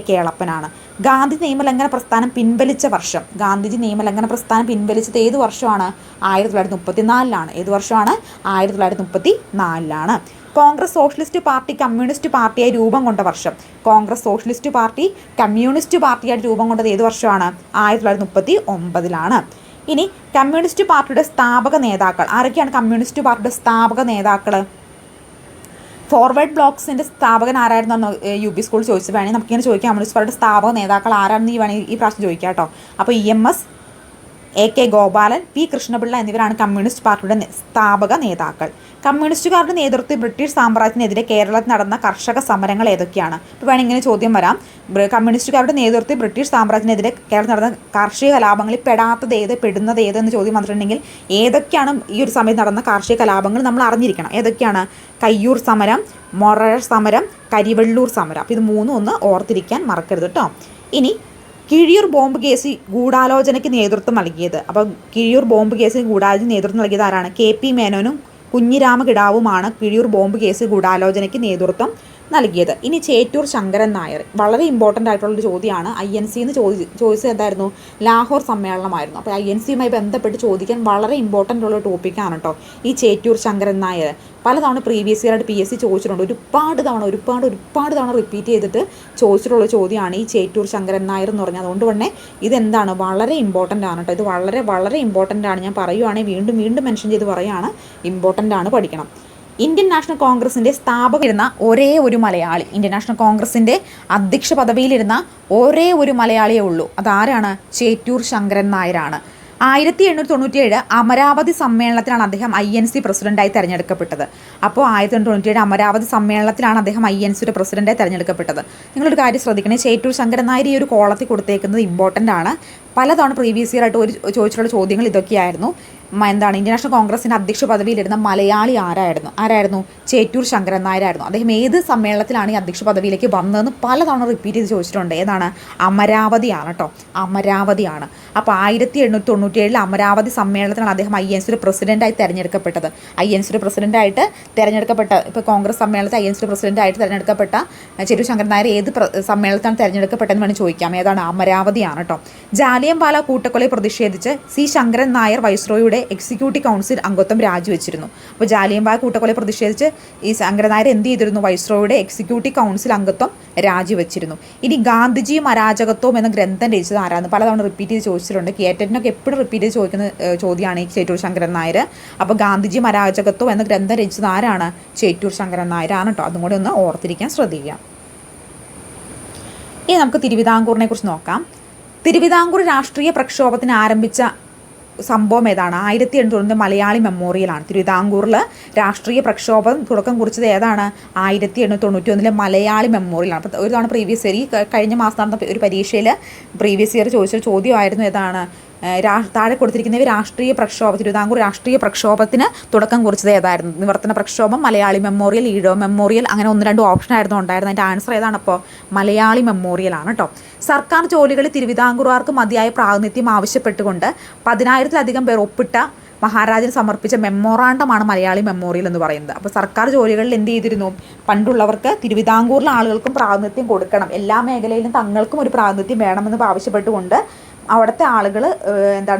കേളപ്പനാണ്. ഗാന്ധി നിയമലംഘന പ്രസ്ഥാനം പിൻവലിച്ച വർഷം. ഗാന്ധിജി നിയമലംഘന പ്രസ്ഥാനം പിൻവലിച്ചത് ഏത് വർഷമാണ്? 1934. ഏത് വർഷമാണ്? 1934. കോൺഗ്രസ് സോഷ്യലിസ്റ്റ് പാർട്ടി കമ്മ്യൂണിസ്റ്റ് പാർട്ടിയായി രൂപം കൊണ്ട വർഷം. കോൺഗ്രസ് സോഷ്യലിസ്റ്റ് പാർട്ടി കമ്മ്യൂണിസ്റ്റ് പാർട്ടിയായിട്ട് രൂപം കൊണ്ടത് ഏത് വർഷമാണ്? 1939. ഇനി കമ്മ്യൂണിസ്റ്റ് പാർട്ടിയുടെ സ്ഥാപക നേതാക്കൾ ആരൊക്കെയാണ്? കമ്മ്യൂണിസ്റ്റ് പാർട്ടിയുടെ സ്ഥാപക നേതാക്കൾ. ഫോർവേഡ് ബ്ലോക്സിൻ്റെ സ്ഥാപകൻ ആരായിരുന്നു? UP സ്കൂൾ ചോദിച്ചത്. വേണമെങ്കിൽ നമുക്കിങ്ങനെ ചോദിക്കാം, കമ്മ്യൂണിസ്റ്റ് പാർട്ടിയുടെ സ്ഥാപക നേതാക്കൾ ആരാണെന്ന് വേണമെങ്കിൽ ഈ പ്രാവശ്യം ചോദിക്കാം കേട്ടോ. അപ്പോൾ EMS, AK Gopalan, P Krishnapillai എന്നിവരാണ് കമ്മ്യൂണിസ്റ്റ് പാർട്ടിയുടെ സ്ഥാപക നേതാക്കൾ. കമ്മ്യൂണിസ്റ്റുകാരുടെ നേതൃത്വത്തിൽ ബ്രിട്ടീഷ് സാമ്രാജ്യത്തിനെതിരെ കേരളത്തിൽ നടന്ന കർഷക സമരങ്ങൾ ഏതൊക്കെയാണ്? ഇപ്പോൾ വേണമെങ്കിൽ ഇങ്ങനെ ചോദ്യം വരാം. കമ്മ്യൂണിസ്റ്റുകാരുടെ നേതൃത്വത്തിൽ ബ്രിട്ടീഷ് സാമ്രാജ്യത്തിനെതിരെ കേരളത്തിൽ നടന്ന കാർഷിക കലാപങ്ങളിൽ പെടുന്നത് ഏതെന്ന് ചോദ്യം വന്നിട്ടുണ്ടെങ്കിൽ ഏതൊക്കെയാണ് ഈ ഒരു സമയത്ത് നടന്ന കാർഷിക കലാപങ്ങൾ നമ്മൾ അറിഞ്ഞിരിക്കണം. ഏതൊക്കെയാണ്? കയ്യൂർ സമരം, മൊറഴ സമരം, കരിവെള്ളൂർ സമരം. അപ്പോൾ ഇത് മൂന്നും ഒന്ന് ഓർത്തിരിക്കാൻ മറക്കരുത് കേട്ടോ. ഇനി കിഴിയൂർ ബോംബ് കേസ് ഗൂഢാലോചനയ്ക്ക് നേതൃത്വം നൽകിയത്. അപ്പോൾ കിഴിയൂർ ബോംബ് കേസിന് ഗൂഢാലോചന നേതൃത്വം നൽകിയത് ആരാണ്? KP മേനോനും കുഞ്ഞിരാമകിടാവുമാണ് കിഴിയൂർ ബോംബ് കേസ് ഗൂഢാലോചനയ്ക്ക് നേതൃത്വം നൽകിയത്. ഇനി ചേറ്റൂർ ശങ്കരൻ നായർ. വളരെ ഇമ്പോർട്ടൻ്റ് ആയിട്ടുള്ളൊരു ചോദ്യമാണ്. INC എന്ന് ചോദിച്ചത് എന്തായിരുന്നു? ലാഹോർ സമ്മേളനമായിരുന്നു. അപ്പോൾ INCയുമായി ബന്ധപ്പെട്ട് ചോദിക്കാൻ വളരെ ഇമ്പോർട്ടൻ്റ് ഉള്ള ടോപ്പിക്കാണ് കേട്ടോ ഈ ചേറ്റൂർ ശങ്കരൻ നായർ. പലതവണ പ്രീവിയസ് ഇയർ ആയിട്ട് PSC ചോദിച്ചിട്ടുണ്ട്. ഒരുപാട് തവണ റിപ്പീറ്റ് ചെയ്തിട്ട് ചോദിച്ചിട്ടുള്ള ചോദ്യമാണ് ഈ ചേറ്റൂർ ശങ്കരൻ നായർ എന്ന് പറഞ്ഞാൽ. അതുകൊണ്ട് തന്നെ ഇതെന്താണ്? വളരെ ഇമ്പോർട്ടൻ്റ് ആണ് കേട്ടോ. ഇത് വളരെ ഇമ്പോർട്ടൻ്റ് ആണ്. ഞാൻ പറയുവാണെങ്കിൽ വീണ്ടും മെൻഷൻ ചെയ്ത് പറയുകയാണ്, ഇമ്പോർട്ടൻ്റ് ആണ്, പഠിക്കണം. ഇന്ത്യൻ നാഷണൽ കോൺഗ്രസിൻ്റെ സ്ഥാപകരിരുന്ന ഒരേ ഒരു മലയാളി, ഇന്ത്യൻ നാഷണൽ കോൺഗ്രസിൻ്റെ അധ്യക്ഷ പദവിയിലിരുന്ന ഒരേ ഒരു മലയാളിയേ ഉള്ളൂ. അതാരാണ്? ചേറ്റൂർ ശങ്കരൻ നായരാണ്. 1897 അമരാവതി സമ്മേളനത്തിലാണ് അദ്ദേഹം INC പ്രസിഡൻ്റായി തിരഞ്ഞെടുക്കപ്പെട്ടത്. അപ്പോൾ 1897 അമരാവതി സമ്മേളനത്തിലാണ് അദ്ദേഹം INCയുടെ പ്രസിഡൻ്റായി തിരഞ്ഞെടുക്കപ്പെട്ടത്. നിങ്ങളൊരു കാര്യം ശ്രദ്ധിക്കണേ, ചേറ്റൂർ ശങ്കരൻ നായർ ഈ ഒരു കോളത്തിൽ കൊടുത്തേക്കുന്നത് ഇമ്പോർട്ടൻ്റ് ആണ്. പലതവണ പ്രീവിയസ് ഇയർ ആയിട്ട് ചോദിച്ചിട്ടുള്ള ചോദ്യങ്ങൾ ഇതൊക്കെയായിരുന്നു. എന്താണ്? ഇന്ത്യൻ നാഷണൽ കോൺഗ്രസിൻ്റെ അധ്യക്ഷ പദവിയിലിരുന്ന മലയാളി ആരായിരുന്നു? ചേറ്റൂർ ശങ്കരൻ നായരായിരുന്നു. അദ്ദേഹം ഏത് സമ്മേളനത്തിലാണ് ഈ അധ്യക്ഷ പദവിയിലേക്ക് വന്നതെന്ന് പലതവണ റിപ്പീറ്റ് ചെയ്ത് ചോദിച്ചിട്ടുണ്ട്. ഏതാണ്? അമരാവതിയാണ് കേട്ടോ, അമരാവതിയാണ്. അപ്പോൾ 1897 അമരാവതി സമ്മേളനത്തിലാണ് അദ്ദേഹം INCയുടെ പ്രസിഡൻ്റായി തിരഞ്ഞെടുക്കപ്പെട്ടത്. INCയുടെ പ്രസിഡൻ്റായിട്ട് തിരഞ്ഞെടുക്കപ്പെട്ട, ഇപ്പോൾ കോൺഗ്രസ് സമ്മേളനത്തിൽ INCയുടെ പ്രസിഡൻ്റായിട്ട് തിരഞ്ഞെടുക്കപ്പെട്ട ചേറ്റൂർ ശങ്കരൻ നായർ ഏത് സമ്മേളനത്തിലാണ് തിരഞ്ഞെടുക്കപ്പെട്ടതെന്ന് വേണമെങ്കിൽ ചോദിക്കാം. ഏതാണ്? അമരാവതിയാണ് കേട്ടോ. ജാലിയൻവാല കൂട്ടക്കൊലയിൽ പ്രതിഷേധിച്ച് സി ശങ്കരൻ നായർ വൈസ്രോയുടെ എക്സിക്യൂട്ടീവ് കൗൺസിൽ അംഗത്വം രാജിവെച്ചിരുന്നു. അപ്പോൾ ജാലിയൻവാല കൂട്ടക്കൊലയിൽ പ്രതിഷേധിച്ച് ഈ ശങ്കരൻ നായർ എന്ത് ചെയ്തിരുന്നു? വൈസ്രോയുടെ എക്സിക്യൂട്ടീവ് കൗൺസിൽ അംഗത്വം രാജിവെച്ചിരുന്നു. ഇനി ഗാന്ധിജിയും അരാജകത്വവും എന്ന ഗ്രന്ഥം രചിച്ചത് ആരാണ്? പലതവണ റിപ്പീറ്റ് ചെയ്ത് ചോദിച്ചിട്ടുണ്ട്. കേറ്ററ്റിനൊക്കെ എപ്പോഴും റിപ്പീറ്റ് ചെയ്ത് ചോദിക്കുന്ന ചോദ്യമാണ് ഈ ചേറ്റൂർ ശങ്കരൻ നായർ. അപ്പോൾ ഗാന്ധിജിയും അരാജകത്വം എന്ന ഗ്രന്ഥം രചിച്ചത് ആരാണ്? ചേറ്റൂർ ശങ്കരൻ നായരാണ് കേട്ടോ. അതും കൂടി ഒന്ന് ഓർത്തിരിക്കാൻ ശ്രദ്ധിക്കുക. ഇനി നമുക്ക് തിരുവിതാംകൂറിനെ കുറിച്ച് നോക്കാം. തിരുവിതാംകൂർ രാഷ്ട്രീയ പ്രക്ഷോഭത്തിന് ആരംഭിച്ച സംഭവം ഏതാണ്? 1890 മലയാളി മെമ്മോറിയലാണ്. തിരുവിതാംകൂറിൽ രാഷ്ട്രീയ പ്രക്ഷോഭം തുടക്കം കുറിച്ചത് ഏതാണ്? 1891 മലയാളി മെമ്മോറിയലാണ്. അപ്പോൾ ഒരു തവണ പ്രീവിയസ് ഇയർ, ഈ കഴിഞ്ഞ മാസം നടന്ന ഒരു പരീക്ഷയിൽ പ്രീവിയസ് ഇയർ ചോദിച്ചൊരു ചോദ്യമായിരുന്നു ഏതാണ്? താഴെ കൊടുത്തിരിക്കുന്നവ രാഷ്ട്രീയ പ്രക്ഷോഭം, തിരുവിതാംകൂർ രാഷ്ട്രീയ പ്രക്ഷോഭത്തിന് തുടക്കം കുറിച്ചത് ഏതായിരുന്നു? നിവർത്തന പ്രക്ഷോഭം, മലയാളി മെമ്മോറിയൽ, ഈഴവ മെമ്മോറിയൽ, അങ്ങനെ 1-2 ഓപ്ഷൻ ആയിരുന്നു ഉണ്ടായിരുന്നത്. അതിൻ്റെ ആൻസർ ഏതാണ്? അപ്പോൾ മലയാളി മെമ്മോറിയലാണ് കേട്ടോ. സർക്കാർ ജോലികളിൽ തിരുവിതാംകൂറുകാർക്ക് മതിയായ പ്രാതിനിധ്യം ആവശ്യപ്പെട്ടുകൊണ്ട് 10,000-ലധികം പേർ ഒപ്പിട്ട മഹാരാജന് സമർപ്പിച്ച മെമ്മോറാണ്ടമാണ് മലയാളി മെമ്മോറിയൽ എന്ന് പറയുന്നത്. അപ്പോൾ സർക്കാർ ജോലികളിൽ എന്ത് ചെയ്തിരുന്നു? പണ്ടുള്ളവർക്ക് തിരുവിതാംകൂറിലെ ആളുകൾക്കും പ്രാതിനിധ്യം കൊടുക്കണം, എല്ലാ മേഖലയിലും തങ്ങൾക്കും ഒരു പ്രാതിനിധ്യം വേണമെന്ന് ആവശ്യപ്പെട്ടുകൊണ്ട് അവിടുത്തെ ആളുകൾ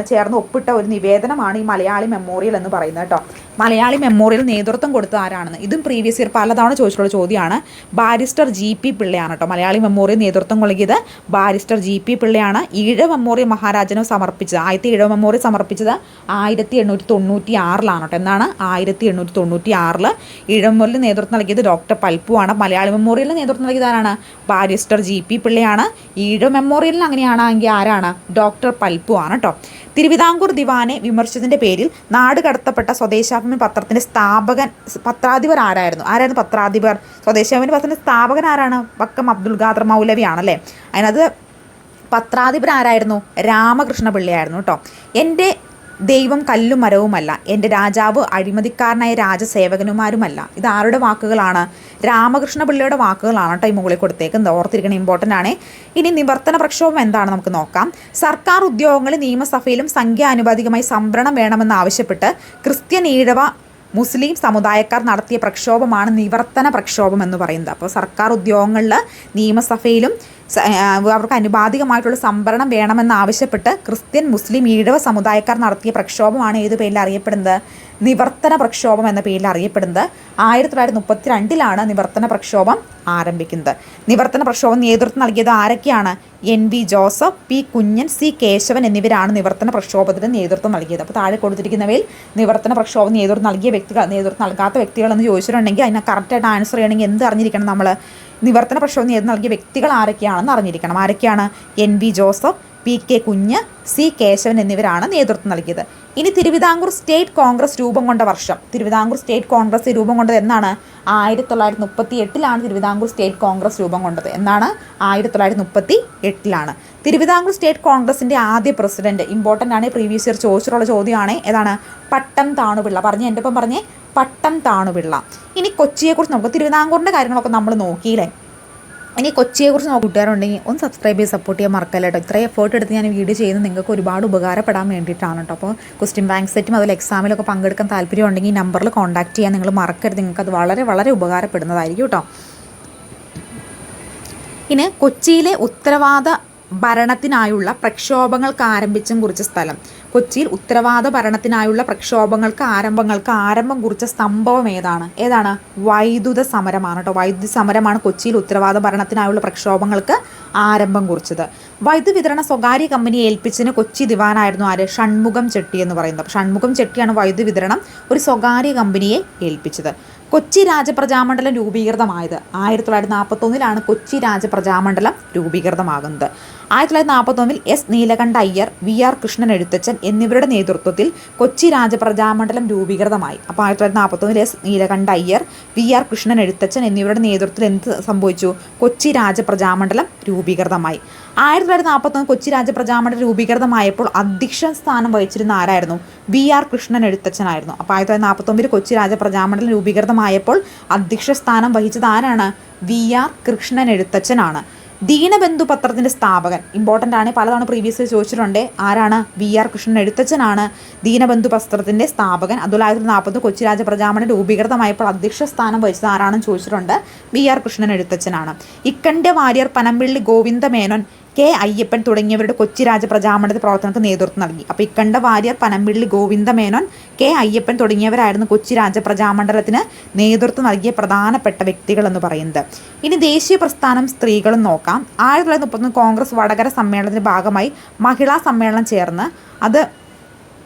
ചേർന്ന് ഒപ്പിട്ട ഒരു നിവേദനമാണ് ഈ മലയാളി മെമ്മോറിയൽ എന്ന് പറയുന്നത് കേട്ടോ. മലയാളി മെമ്മോറിയൽ നേതൃത്വം കൊടുത്ത ആരാണെന്ന് ഇതും പ്രീവിയസ് ഇയർ പലതവണ ചോദിച്ചിട്ടുള്ള ചോദ്യമാണ്. ബാരിസ്റ്റർ ജി.പി. പിള്ളയാണ് കേട്ടോ. മലയാളി മെമ്മോറിയൽ നേതൃത്വം നൽകിയത് ബാരിസ്റ്റർ ജി.പി. പിള്ളയാണ്. ഈഴവ മെമ്മോറിയൽ മഹാരാജന് സമർപ്പിച്ചത്, ആദ്യത്തെ ഈഴവ മെമ്മോറിയൽ സമർപ്പിച്ചത് 1896 കേട്ടോ. എന്നാണ് 1896 ഈഴവ മെമ്മോറിയൽ നേതൃത്വം നൽകിയത് ഡോക്ടർ പൽപ്പുവാണ്. മലയാളി മെമ്മോറിയലിന് നേതൃത്വം നൽകിയത് ആരാണ്? ബാരിസ്റ്റർ ജി.പി. പിള്ളയാണ്. ഈഴവ മെമ്മോറിയലിന് അങ്ങനെയാണെങ്കിൽ ആരാണ്? ഡോക്ടർ പൽപ്പു ആണ് കേട്ടോ. തിരുവിതാംകൂർ ദിവാനെ വിമർശിച്ചതിൻ്റെ പേരിൽ നാട് കടത്തപ്പെട്ട സ്വദേശാഭിമാനി പത്രത്തിൻ്റെ പത്രാധിപർ ആരായിരുന്നു പത്രാധിപർ? സ്വദേശാഭിമാനി പത്രത്തിൻ്റെ സ്ഥാപകൻ ആരാണ്? വക്കം അബ്ദുൽ ഖാദർ മൗലവിയാണല്ലേ. അതിനകത്ത് പത്രാധിപർ ആരായിരുന്നു? രാമകൃഷ്ണ പിള്ളയായിരുന്നു കേട്ടോ. എൻ്റെ ദൈവം കല്ലും മരവുമല്ല, എൻ്റെ രാജാവ് അഴിമതിക്കാരനായ രാജസേവകനുമാരുമല്ല. ഇത് ആരുടെ വാക്കുകളാണ്? രാമകൃഷ്ണ പിള്ളയുടെ വാക്കുകളാണ് കേട്ടോ ഈ മുകളിൽ കൊടുത്തേക്കുന്നത്. ഓർത്തിരിക്കണം, ഇമ്പോർട്ടൻ്റ് ആണ്. ഇനി നിവർത്തന പ്രക്ഷോഭം എന്താണ് നമുക്ക് നോക്കാം. സർക്കാർ ഉദ്യോഗങ്ങളിൽ നിയമസഭയിലും സംഖ്യാനുപാതികമായി സംവരണം വേണമെന്നാവശ്യപ്പെട്ട് ക്രിസ്ത്യൻ, ഈഴവ, മുസ്ലിം സമുദായക്കാർ നടത്തിയ പ്രക്ഷോഭമാണ് നിവർത്തന പ്രക്ഷോഭം എന്ന് പറയുന്നത്. അപ്പോൾ സർക്കാർ ഉദ്യോഗങ്ങളിൽ നിയമസഭയിലും അവർക്ക് അനുപാതികമായിട്ടുള്ള സംവരണം വേണമെന്നാവശ്യപ്പെട്ട് ക്രിസ്ത്യൻ, മുസ്ലിം, ഈഴവ സമുദായക്കാർ നടത്തിയ പ്രക്ഷോഭമാണ് ഏത് പേരിൽ അറിയപ്പെടുന്നത്? നിവർത്തന പ്രക്ഷോഭം എന്ന പേരിൽ അറിയപ്പെടുന്നത്. 1932 നിവർത്തന പ്രക്ഷോഭം ആരംഭിക്കുന്നത്. നിവർത്തന പ്രക്ഷോഭം നേതൃത്വം നൽകിയത് ആരൊക്കെയാണ്? NV ജോസഫ്, P കുഞ്ഞൻ, C കേശവൻ എന്നിവരാണ് നിവർത്തന പ്രക്ഷോഭത്തിന് നേതൃത്വം നൽകിയത്. അപ്പോൾ താഴെ കൊടുത്തിരിക്കുന്നവയിൽ നിവർത്തന പ്രക്ഷോഭം നേതൃത്വം നൽകിയ വ്യക്തികൾ, നേതൃത്വം നൽകാത്ത വ്യക്തികളെന്ന് ചോദിച്ചിട്ടുണ്ടെങ്കിൽ അതിനെ കറക്റ്റായിട്ട് ആൻസർ ചെയ്യണമെങ്കിൽ എന്ത് അറിഞ്ഞിരിക്കണം? നമ്മൾ നിവർത്തന പ്രക്ഷോഭം നേതൃത്വം നൽകിയ വ്യക്തികൾ ആരൊക്കെയാണെന്ന് അറിഞ്ഞിരിക്കണം. ആരൊക്കെയാണ്? NV ജോസഫ്, P കുഞ്ഞ്, C കേശവൻ എന്നിവരാണ് നേതൃത്വം നൽകിയത്. ഇനി തിരുവിതാംകൂർ സ്റ്റേറ്റ് കോൺഗ്രസ് രൂപം കൊണ്ട വർഷം. തിരുവിതാംകൂർ സ്റ്റേറ്റ് കോൺഗ്രസ് രൂപം കൊണ്ടത് എന്നാണ്? 1938 തിരുവിതാംകൂർ സ്റ്റേറ്റ് കോൺഗ്രസ് രൂപം കൊണ്ടത്. എന്നാണ്? 1938. തിരുവിതാംകൂർ സ്റ്റേറ്റ് കോൺഗ്രസിൻ്റെ ആദ്യ പ്രസിഡന്റ്, ഇമ്പോർട്ടൻ്റ് ആണ്, പ്രീവിയസ് ഇയർ ചോദിച്ചിട്ടുള്ള ചോദ്യമാണ്. ഏതാണ്? പട്ടം താണുപിള്ള. എൻ്റെ ഒപ്പം പറഞ്ഞേ, പട്ടം താണുപിള്ള. ഇനി കൊച്ചിയെക്കുറിച്ച് നോക്കുക. തിരുവിതാംകൂറിൻ്റെ കാര്യങ്ങളൊക്കെ നമ്മൾ നോക്കിയില്ലേ. ഇനി കൊച്ചിയെക്കുറിച്ച് കൂട്ടുകാരുണ്ടെങ്കിൽ ഒന്ന് സബ്സ്ക്രൈബ് ചെയ്ത് സപ്പോർട്ട് ചെയ്യാൻ മറക്കല്ല കേട്ടോ. ഇത്രയും എഫേർട്ട് എടുത്ത് ഞാൻ വീഡിയോ ചെയ്യുന്നത് നിങ്ങൾക്ക് ഒരുപാട് ഉപകാരപ്പെടാൻ വേണ്ടിയിട്ടാണ് കേട്ടോ. അപ്പോൾ ക്വസ്റ്റ്യൻ ബാങ്ക് സെറ്റും അതുപോലെ എക്സാമിലൊക്കെ പങ്കെടുക്കാൻ താല്പര്യം ഉണ്ടെങ്കിൽ ഈ നമ്പറിൽ കോൺടാക്ട് ചെയ്യാൻ നിങ്ങൾ മറക്കരുത്. നിങ്ങൾക്ക് അത് വളരെ വളരെ ഉപകാരപ്പെടുന്നതായിരിക്കും കേട്ടോ. ഇനി കൊച്ചിയിലെ ഉത്തരവാദ ഭരണത്തിനായുള്ള പ്രക്ഷോഭങ്ങൾക്ക് ആരംഭിച്ചും കുറിച്ച സ്ഥലം. കൊച്ചിയിൽ ഉത്തരവാദ ഭരണത്തിനായുള്ള പ്രക്ഷോഭങ്ങൾക്ക് ആരംഭം കുറിച്ച സംഭവം ഏതാണ്? വൈദ്യുത സമരമാണ് കേട്ടോ. വൈദ്യുതി സമരമാണ് കൊച്ചിയിൽ ഉത്തരവാദ ഭരണത്തിനായുള്ള പ്രക്ഷോഭങ്ങൾക്ക് ആരംഭം കുറിച്ചത്. വൈദ്യുതി വിതരണ സ്വകാര്യ കമ്പനിയെ ഏൽപ്പിച്ചതിന് കൊച്ചി ദിവാനായിരുന്നു ആര്? ഷൺമുഖം ചെട്ടി എന്ന് പറയുന്നത്. അപ്പോൾ ഷൺമുഖം ചെട്ടിയാണ് വൈദ്യുതി വിതരണം ഒരു സ്വകാര്യ കമ്പനിയെ ഏൽപ്പിച്ചത്. കൊച്ചി രാജപ്രജാമണ്ഡലം രൂപീകൃതമായത് 1941 കൊച്ചി രാജപ്രജാമണ്ഡലം രൂപീകൃതമാകുന്നത്. 1941 എസ് നീലകണ്ഠ അയ്യർ, VR കൃഷ്ണൻ എഴുത്തച്ഛൻ എന്നിവരുടെ നേതൃത്വത്തിൽ കൊച്ചി രാജപ്രജാമണ്ഡലം രൂപീകൃതമായി. അപ്പോൾ 1941 എസ് നീലകണ്ഠ അയ്യർ, VR കൃഷ്ണൻ എഴുത്തച്ഛൻ എന്നിവരുടെ നേതൃത്വത്തിൽ എന്ത് സംഭവിച്ചു? കൊച്ചി രാജപ്രജാമണ്ഡലം രൂപീകൃതമായി. 1941 കൊച്ചി രാജപ്രജാമണ്ഡലം രൂപീകൃതമായപ്പോൾ അധ്യക്ഷ സ്ഥാനം വഹിച്ചിരുന്ന ആരായിരുന്നു? VR കൃഷ്ണൻ എഴുത്തച്ഛനായിരുന്നു. അപ്പോൾ 1941 കൊച്ചി രാജപ്രജാമണ്ഡലം രൂപീകൃതമായപ്പോൾ അധ്യക്ഷ സ്ഥാനം വഹിച്ചത് ആരാണ്? VR കൃഷ്ണൻ എഴുത്തച്ഛനാണ്. ദീനബന്ധു പത്രത്തിൻ്റെ സ്ഥാപകൻ, ഇമ്പോർട്ടൻ്റ് ആണ്, പലതവണ പ്രീവിയസ് ചോദിച്ചിട്ടുണ്ട്. ആരാണ്? VR കൃഷ്ണൻ എഴുത്തച്ഛനാണ് ദീനബന്ധു പത്രത്തിൻ്റെ സ്ഥാപകൻ. അതുപോലെ 1940 കൊച്ചി രാജപ്രജാമണ്ഡലം രൂപീകൃതമായപ്പോൾ അധ്യക്ഷ സ്ഥാനം വഹിച്ചത് ആരാണെന്ന് ചോദിച്ചിട്ടുണ്ട്? VR കൃഷ്ണൻ എഴുത്തച്ഛനാണ്. ഇക്കണ്ഠ്യ വാര്യർ, പനമ്പിള്ളി ഗോവിന്ദ മേനോൻ, കെ അയ്യപ്പൻ തുടങ്ങിയവരുടെ കൊച്ചി രാജപ്രജാമണ്ഡലത്തിൽ പ്രവർത്തനങ്ങൾക്ക് നേതൃത്വം നൽകി. അപ്പോൾ ഇക്കണ്ട വാര്യർ, പനമ്പിള്ളി ഗോവിന്ദമേനോൻ, കെ അയ്യപ്പൻ തുടങ്ങിയവരായിരുന്നു കൊച്ചി രാജപ്രജാമണ്ഡലത്തിന് നേതൃത്വം നൽകിയ പ്രധാനപ്പെട്ട വ്യക്തികൾ എന്ന് പറയുന്നത്. ഇനി ദേശീയ പ്രസ്ഥാനം സ്ത്രീകളും നോക്കാം. 1930 കോൺഗ്രസ് വടകര സമ്മേളനത്തിന്റെ ഭാഗമായി മഹിളാ സമ്മേളനം ചേർന്ന് അത്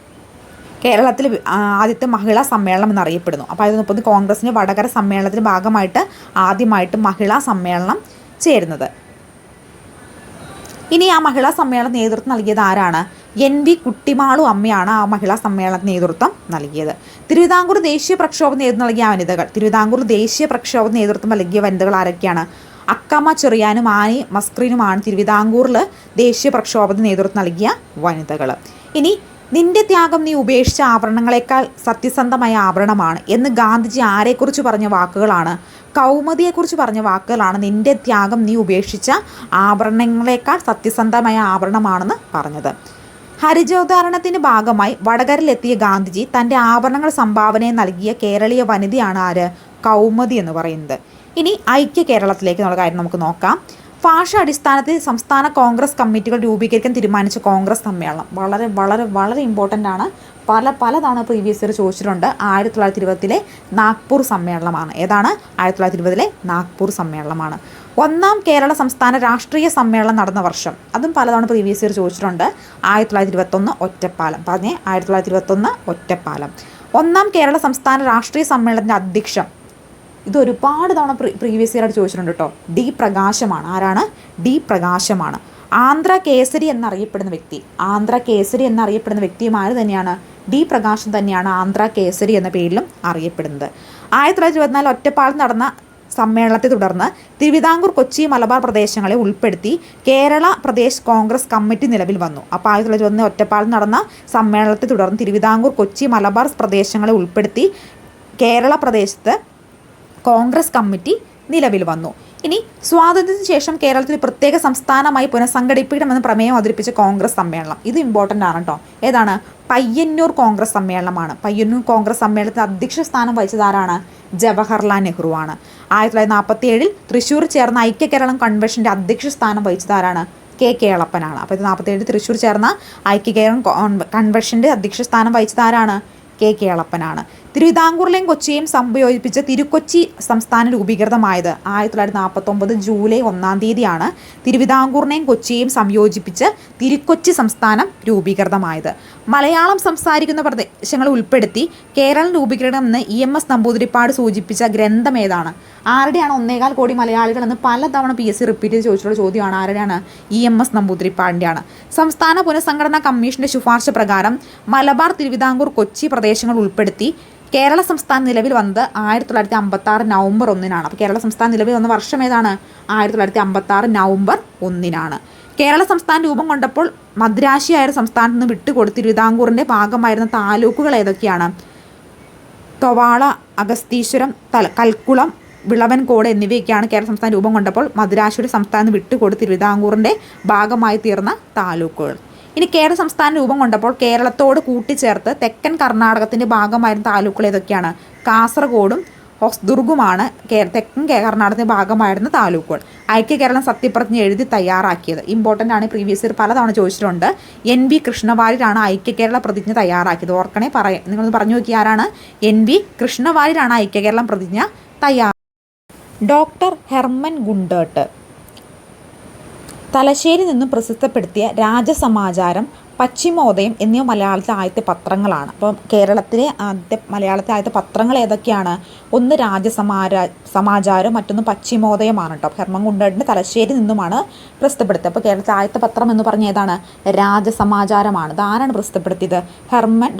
കേരളത്തിൽ ആദ്യത്തെ മഹിളാ സമ്മേളനം എന്നറിയപ്പെടുന്നു. അപ്പോൾ 1930 കോൺഗ്രസിൻ്റെ വടകര സമ്മേളനത്തിൻ്റെ ഭാഗമായിട്ട് ആദ്യമായിട്ട് മഹിളാ സമ്മേളനം ചേരുന്നത്. ഇനി ആ മഹിളാ സമ്മേളനം നേതൃത്വം നൽകിയത് ആരാണ്? NV കുട്ടിമാളു അമ്മയാണ് ആ മഹിളാ സമ്മേളനത്തിന് നേതൃത്വം നൽകിയത്. തിരുവിതാംകൂർ ദേശീയ പ്രക്ഷോഭം നേതൃത്വം നൽകിയ വനിതകൾ. തിരുവിതാംകൂർ ദേശീയ പ്രക്ഷോഭം നേതൃത്വം നൽകിയ വനിതകൾ ആരൊക്കെയാണ്? അക്കമ്മ ചെറിയാനും ആനി മസ്ക്രീനുമാണ് തിരുവിതാംകൂറിൽ ദേശീയ പ്രക്ഷോഭത്തിന് നേതൃത്വം നൽകിയ വനിതകൾ. ഇനി നിന്റെ ത്യാഗം നീ ഉപേക്ഷിച്ച ആഭരണങ്ങളെക്കാൾ സത്യസന്ധമായ ആഭരണമാണ് എന്ന് ഗാന്ധിജി ആരെക്കുറിച്ച് പറഞ്ഞ വാക്കുകളാണ്? കൗമുദിയെക്കുറിച്ച് പറഞ്ഞ വാക്കുകളാണ് നിന്റെ ത്യാഗം നീ ഉപേക്ഷിച്ച ആഭരണങ്ങളെക്കാൾ സത്യസന്ധമായ ആഭരണമാണെന്ന് പറഞ്ഞത്. ഹരിജോദ്ധാരണത്തിൻ്റെ ഭാഗമായി വടകരയിലെത്തിയ ഗാന്ധിജി തൻ്റെ ആഭരണങ്ങൾ സംഭാവനയെ നൽകിയ കേരളീയ വനിതയാണ് ആര്? കൗമുദി എന്ന് പറയുന്നത്. ഇനി ഐക്യ കേരളത്തിലേക്ക് എന്നുള്ള കാര്യം നമുക്ക് നോക്കാം. ഭാഷ അടിസ്ഥാനത്തിൽ സംസ്ഥാന കോൺഗ്രസ് കമ്മിറ്റികൾ രൂപീകരിക്കാൻ തീരുമാനിച്ച കോൺഗ്രസ് സമ്മേളനം വളരെ വളരെ വളരെ ഇമ്പോർട്ടൻ്റ് ആണ്. പലതവണ പ്രീവിയസ് ഇയർ ചോദിച്ചിട്ടുണ്ട്. 1920 നാഗ്പൂർ സമ്മേളനമാണ്. ഏതാണ്? 1920 നാഗ്പൂർ സമ്മേളനമാണ്. ഒന്നാം കേരള സംസ്ഥാന രാഷ്ട്രീയ സമ്മേളനം നടന്ന വർഷം, അതും പലതവണ പ്രീവിയസ് ഇയർ ചോദിച്ചിട്ടുണ്ട്. 1921 ഒറ്റപ്പാലം. പറഞ്ഞേ, 1921 ഒറ്റപ്പാലം. ഒന്നാം കേരള സംസ്ഥാന രാഷ്ട്രീയ സമ്മേളനത്തിൻ്റെ അധ്യക്ഷം, ഇത് ഒരുപാട് തവണ പ്രീവിയസ് ഇയർ ആയിട്ട് ചോദിച്ചിട്ടുണ്ട് കേട്ടോ. ഡി പ്രകാശമാണ്. ആരാണ്? ഡി പ്രകാശമാണ്. ആന്ധ്ര കേസരി എന്നറിയപ്പെടുന്ന വ്യക്തി. ആന്ധ്ര കേസരി എന്നറിയപ്പെടുന്ന വ്യക്തിയും ആര് തന്നെയാണ്? ഡി പ്രകാശം തന്നെയാണ് ആന്ധ്ര കേസരി എന്ന പേരിലും അറിയപ്പെടുന്നത്. 1924 ഒറ്റപ്പാലത്ത് നടന്ന സമ്മേളനത്തെ തുടർന്ന് തിരുവിതാംകൂർ, കൊച്ചി, മലബാർ പ്രദേശങ്ങളെ ഉൾപ്പെടുത്തി കേരള പ്രദേശ് കോൺഗ്രസ് കമ്മിറ്റി നിലവിൽ വന്നു. അപ്പോൾ 1921 ഒറ്റപ്പാലത്ത് നടന്ന സമ്മേളനത്തെ തുടർന്ന് തിരുവിതാംകൂർ, കൊച്ചി, മലബാർ പ്രദേശങ്ങളെ ഉൾപ്പെടുത്തി കേരള പ്രദേശത്ത് കോൺഗ്രസ് കമ്മിറ്റി നിലവിൽ വന്നു. ഇനി സ്വാതന്ത്ര്യത്തിന് ശേഷം കേരളത്തിൽ പ്രത്യേക സംസ്ഥാനമായി പുനഃസംഘടിപ്പിക്കണമെന്ന് പ്രമേയം അവതരിപ്പിച്ച കോൺഗ്രസ് സമ്മേളനം, ഇത് ഇമ്പോർട്ടൻ്റ് ആണ് കേട്ടോ. ഏതാണ്? പയ്യന്നൂർ കോൺഗ്രസ് സമ്മേളനമാണ്. പയ്യന്നൂർ കോൺഗ്രസ് സമ്മേളനത്തിൽ അധ്യക്ഷ സ്ഥാനം വഹിച്ചത് ആരാണ്? ജവഹർലാൽ നെഹ്റു ആണ്. 1947 തൃശ്ശൂർ ചേർന്ന ഐക്യ കേരളം കൺവെൻഷൻ്റെ അധ്യക്ഷ സ്ഥാനം വഹിച്ചത് ആരാണ്? കേളപ്പനാണ്. അപ്പോൾ 1947 തൃശ്ശൂർ ചേർന്ന ഐക്യ കേരളം കൺവെൻഷൻ്റെ അധ്യക്ഷ സ്ഥാനം വഹിച്ചത് ആരാണ്? കേളപ്പനാണ്. തിരുവിതാംകൂറിലെയും കൊച്ചിയെയും സംയോജിപ്പിച്ച് തിരുക്കൊച്ചി സംസ്ഥാനം രൂപീകൃതമായത് 1949 ജൂലൈ 1 തീയതിയാണ്. തിരുവിതാംകൂറിനെയും കൊച്ചിയെയും സംയോജിപ്പിച്ച് തിരുക്കൊച്ചി സംസ്ഥാനം രൂപീകൃതമായത്. മലയാളം സംസാരിക്കുന്ന പ്രദേശങ്ങൾ ഉൾപ്പെടുത്തി കേരളം രൂപീകരണമെന്ന് EMS നമ്പൂതിരിപ്പാട് സൂചിപ്പിച്ച ഗ്രന്ഥം ഏതാണ്? ആരുടെയാണ് 1.25 കോടി മലയാളികൾ എന്ന് പലതവണ PSC റിപ്പീറ്റ് ചെയ്ത് ചോദിച്ചിട്ടുള്ള ചോദ്യമാണ്. ആരുടെയാണ്? EMS നമ്പൂതിരിപ്പാടിൻ്റെയാണ്. സംസ്ഥാന പുനഃസംഘടനാ കമ്മീഷന്റെ ശുപാർശ പ്രകാരം മലബാർ, തിരുവിതാംകൂർ, കൊച്ചി പ്രദേശങ്ങൾ ഉൾപ്പെടുത്തി കേരള സംസ്ഥാനം നിലവിൽ വന്നത് 1956 നവംബർ 1 അപ്പോൾ കേരള സംസ്ഥാനം നിലവിൽ വന്ന വർഷം ഏതാണ്? 1956 നവംബർ 1. കേരള സംസ്ഥാനം രൂപം കൊണ്ടപ്പോൾ മദ്രാശിയായ സംസ്ഥാനത്ത് നിന്ന് വിട്ടുകൊടുത്ത് തിരുവിതാംകൂറിൻ്റെ ഭാഗമായിരുന്ന താലൂക്കുകൾ ഏതൊക്കെയാണ്? തൊവാള, അഗസ്തീശ്വരം, കൽക്കുളം, വിളവൻകോട് എന്നിവയൊക്കെയാണ് കേരള സംസ്ഥാനം രൂപം കൊണ്ടപ്പോൾ മദ്രാശിയുടെ സംസ്ഥാനം വിട്ടുകൊടുത്ത് തിരുവിതാംകൂറിൻ്റെ ഭാഗമായി തീർന്ന താലൂക്കുകൾ. ഇനി കേരള സംസ്ഥാനം രൂപം കൊണ്ടപ്പോൾ കേരളത്തോട് കൂട്ടിച്ചേർത്ത് തെക്കൻ കർണാടകത്തിൻ്റെ ഭാഗമായിരുന്ന താലൂക്കുകൾ ഏതൊക്കെയാണ്? കാസർഗോഡും ഹൊസ്ദുർഗുമാണ് തെക്കൻ കർണാടകത്തിൻ്റെ ഭാഗമായിരുന്ന താലൂക്കുകൾ. ഐക്യ കേരളം സത്യപ്രതിജ്ഞ എഴുതി തയ്യാറാക്കിയത് ഇമ്പോർട്ടൻ്റ് ആണ്. പ്രീവിയസ് ഇയർ പലതവണ ചോദിച്ചിട്ടുണ്ട്. NV കൃഷ്ണവാര്യരാണ് ഐക്യ കേരള പ്രതിജ്ഞ തയ്യാറാക്കിയത്. ഓർക്കണേ, നിങ്ങളൊന്ന് പറഞ്ഞു നോക്കി, ആരാണ്? NV കൃഷ്ണവാര്യരാണ് ഐക്യ കേരളം പ്രതിജ്ഞ തയ്യാറാക്കിയത്. ഡോക്ടർ ഹെർമൻ ഗുണ്ടേർട്ട് തലശ്ശേരി നിന്നും പ്രസിദ്ധപ്പെടുത്തിയ രാജസമാചാരം, പശ്ചിമോദയം എന്നിവ മലയാളത്തിലെ ആദ്യത്തെ പത്രങ്ങളാണ്. അപ്പം കേരളത്തിലെ മലയാളത്തിലെ ആദ്യത്തെ പത്രങ്ങൾ ഏതൊക്കെയാണ്? ഒന്ന് രാജസമാചാരം, മറ്റൊന്ന് പശ്ചിമോദയമാണ് കേട്ടോ. ഹെർമൻ ഗുണ്ടേർട്ടിൻ്റെ തലശ്ശേരി നിന്നുമാണ് പ്രസിദ്ധപ്പെടുത്തിയത്. അപ്പോൾ കേരളത്തിലെ ആദ്യത്തെ പത്രം എന്ന് പറഞ്ഞ ഏതാണ്? രാജസമാചാരമാണ്. ഇതാരാണ് പ്രസിദ്ധപ്പെടുത്തിയത്?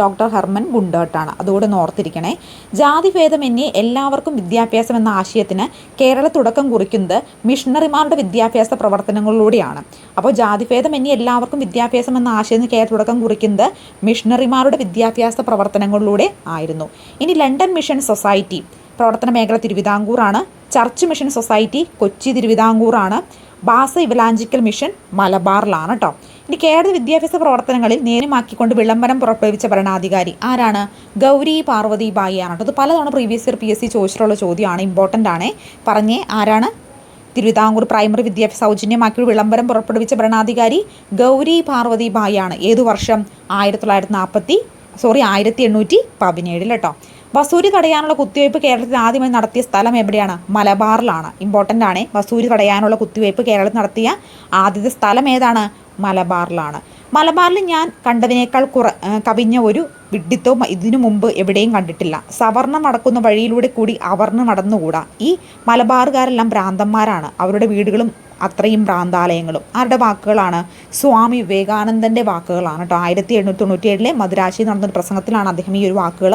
Doctor Hermann ഗുണ്ടേർട്ടാണ്. അതുകൂടെ ഓർത്തിരിക്കണേ. ജാതിഭേദമന്യേ എല്ലാവർക്കും വിദ്യാഭ്യാസം എന്ന ആശയത്തിന് കേരള തുടക്കം കുറിക്കുന്നത് മിഷണറിമാരുടെ വിദ്യാഭ്യാസ പ്രവർത്തനങ്ങളിലൂടെയാണ്. അപ്പോൾ ജാതിഭേദമന്യേ എല്ലാവർക്കും വിദ്യാഭ്യാസം എന്ന ആശയത്തിന് കേരള തുടക്കം കുറിക്കുന്നത് മിഷണറിമാരുടെ വിദ്യാഭ്യാസ പ്രവർത്തനങ്ങളിലൂടെ ആയിരുന്നു. ഇനി ലണ്ടൻ മിഷൻ സൊസൈറ്റി പ്രവർത്തന മേഖല തിരുവിതാംകൂറാണ്. ചർച്ച് മിഷൻ സൊസൈറ്റി കൊച്ചി, തിരുവിതാംകൂറാണ്. ബാസ ഇവലാഞ്ചിക്കൽ മിഷൻ മലബാറിലാണ് കേട്ടോ. ഇനി കേരള വിദ്യാഭ്യാസ പ്രവർത്തനങ്ങളിൽ നേരമാക്കിക്കൊണ്ട് വിളംബരം പുറപ്പെടുവിച്ച ഭരണാധികാരി ആരാണ്? ഗൗരി പാർവതി ബായി ആണ് കേട്ടോ. അത് പലതവണ പ്രീവിയസ് ഇയർ PSC ചോദിച്ചിട്ടുള്ള ചോദ്യമാണ്. ഇമ്പോർട്ടൻ്റ് ആണ്. പറഞ്ഞേ, ആരാണ്? തിരുവിതാംകൂർ പ്രൈമറി വിദ്യാഭ്യാസം സൗജന്യമാക്കി വിളംബരം പുറപ്പെടുവിച്ച ഭരണാധികാരി ഗൗരി പാർവതി ബായിയാണ്. ഏതു വർഷം? 1817 കേട്ടോ. വസൂരി തടയാനുള്ള കുത്തിവയ്പ് കേരളത്തിൽ ആദ്യമായി നടത്തിയ സ്ഥലം എവിടെയാണ്? മലബാറിലാണ്. ഇമ്പോർട്ടൻ്റ് ആണ്. വസൂരി തടയാനുള്ള കുത്തിവയ്പ് കേരളത്തിൽ നടത്തിയ ആദ്യത്തെ സ്ഥലം ഏതാണ്? മലബാറിലാണ്. മലബാറിൽ ഞാൻ കണ്ടതിനേക്കാൾ കവിഞ്ഞ ഒരു വിഡ്ഢിത്തവും ഇതിനു മുമ്പ് എവിടെയും കണ്ടിട്ടില്ല. സവർണം നടക്കുന്ന വഴിയിലൂടെ കൂടി അവർണം നടന്നുകൂടാ. ഈ മലബാറുകാരെല്ലാം ഭ്രാന്തന്മാരാണ്. അവരുടെ വീടുകളും അത്രയും ഭ്രാന്താലയങ്ങളും. ആരുടെ വാക്കുകളാണ്? സ്വാമി വിവേകാനന്ദൻ്റെ വാക്കുകളാണ് കേട്ടോ. 1897 മദുരാശിയിൽ നടന്നൊരു പ്രസംഗത്തിലാണ് അദ്ദേഹം ഈ ഒരു വാക്കുകൾ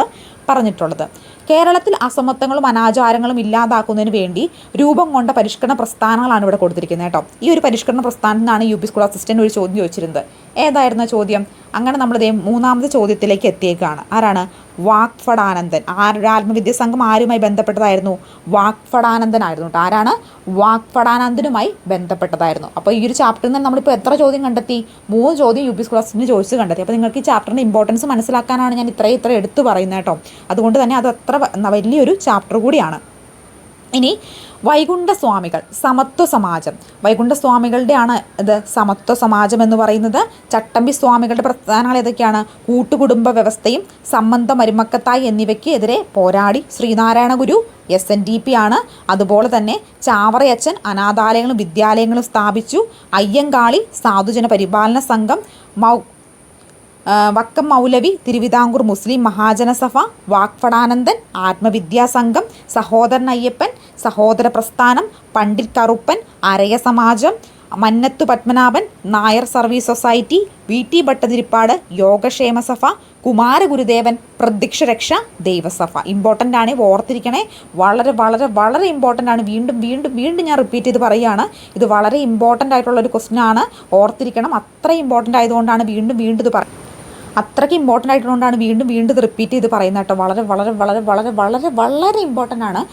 പറഞ്ഞിട്ടുള്ളത്. കേരളത്തിൽ അസമത്വങ്ങളും അനാചാരങ്ങളും ഇല്ലാതാക്കുന്നതിന് വേണ്ടി രൂപം കൊണ്ട പരിഷ്കരണ പ്രസ്ഥാനങ്ങളാണ് ഇവിടെ കൊടുത്തിരിക്കുന്നത് കേട്ടോ. ഈ ഒരു പരിഷ്കരണ പ്രസ്ഥാനത്തിൽ നിന്നാണ് UP സ്കൂൾ അസിസ്റ്റൻ്റ് ഒരു ചോദ്യം ചോദിച്ചിരുന്നത്. ഏതായിരുന്നു ചോദ്യം? അങ്ങനെ നമ്മൾ മൂന്നാമത്തെ ചോദ്യത്തിലേക്ക് എത്തിയേക്കാണ്. ആരാണ്? വാഗ്ഫടാനന്ദൻ. ആരുടെ ആത്മവിദ്യാ സംഘം ആരുമായി ബന്ധപ്പെട്ടതായിരുന്നു? വാഗ്ഫടാനന്ദനായിരുന്നു കേട്ടോ. ആരാണ്? വാഗ്ഫടാനന്ദനുമായി ബന്ധപ്പെട്ടതായിരുന്നു. അപ്പോൾ ഈ ഒരു ചാപ്റ്ററിൽ നിന്ന് നമ്മളിപ്പോൾ എത്ര ചോദ്യം കണ്ടെത്തി? 3 ചോദ്യം UP സ്കൂൾ അസിസ്റ്റൻ്റ് ചോദിച്ച് കണ്ടെത്തി. അപ്പോൾ നിങ്ങൾക്ക് ഈ ചാപ്റ്ററിൻ്റെ ഇമ്പോർട്ടൻസ് മനസ്സിലാക്കാനാണ് ഞാൻ ഇത്ര എടുത്തു പറയുന്നത് കേട്ടോ. അതുകൊണ്ട് തന്നെ അത് അത്ര വലിയൊരു ചാപ്റ്റർ കൂടിയാണ്. ഇനി വൈകുണ്ഠസ്വാമികൾ സമത്വ സമാജം. വൈകുണ്ഠസ്വാമികളുടെ ആണ് ഇത് സമത്വ സമാജം എന്ന് പറയുന്നത്. ചട്ടമ്പി സ്വാമികളുടെ പ്രസ്ഥാനങ്ങൾ ഏതൊക്കെയാണ്? കൂട്ടുകുടുംബ വ്യവസ്ഥയും സംബന്ധ മരുമക്കത്തായി എന്നിവയ്ക്ക് എതിരെ പോരാടി ശ്രീനാരായണ ഗുരു SNDP ആണ്. അതുപോലെ തന്നെ ചാവറയച്ചൻ അനാഥാലയങ്ങളും വിദ്യാലയങ്ങളും സ്ഥാപിച്ചു. അയ്യങ്കാളി സാധുജന പരിപാലന സംഘം, വക്കം മൗലവി തിരുവിതാംകൂർ മുസ്ലിം മഹാജനസഭ, വാഗ്ഫടാനന്ദൻ ആത്മവിദ്യാസംഘം, സഹോദരൻ Ayyappan Sahodara Prasthanam, Pandit Karuppan Araya Samajam, Mannathu Padmanabhan Nair service society, VT Bhattathiripad Yogakshema Sabha, Kumaragurudevan പ്രത്യക്ഷരക്ഷ ദൈവസഭ. ഇമ്പോർട്ടൻ്റ് ആണ്, ഓർത്തിരിക്കണേ. വളരെ വളരെ വളരെ ഇമ്പോർട്ടൻ്റ് ആണ്. വീണ്ടും വീണ്ടും വീണ്ടും ഞാൻ റിപ്പീറ്റ് ചെയ്ത് പറയുകയാണ്. ഇത് വളരെ ഇമ്പോർട്ടൻ്റ് ആയിട്ടുള്ളൊരു ക്വസ്റ്റ്യൻ ആണ്. ഓർത്തിരിക്കണം. അത്ര ഇമ്പോർട്ടൻ്റ് ആയതുകൊണ്ടാണ് വീണ്ടും വീണ്ടും ഇത് അത്രയ്ക്ക് ഇമ്പോർട്ടൻ്റ് ആയിട്ടുകൊണ്ടാണ് വീണ്ടും വീണ്ടും ഇത് റിപ്പീറ്റ് ചെയ്ത് പറയുന്നത് കേട്ടോ. വളരെ വളരെ വളരെ വളരെ വളരെ വളരെ ഇമ്പോർട്ടൻ്റ് ആണ്.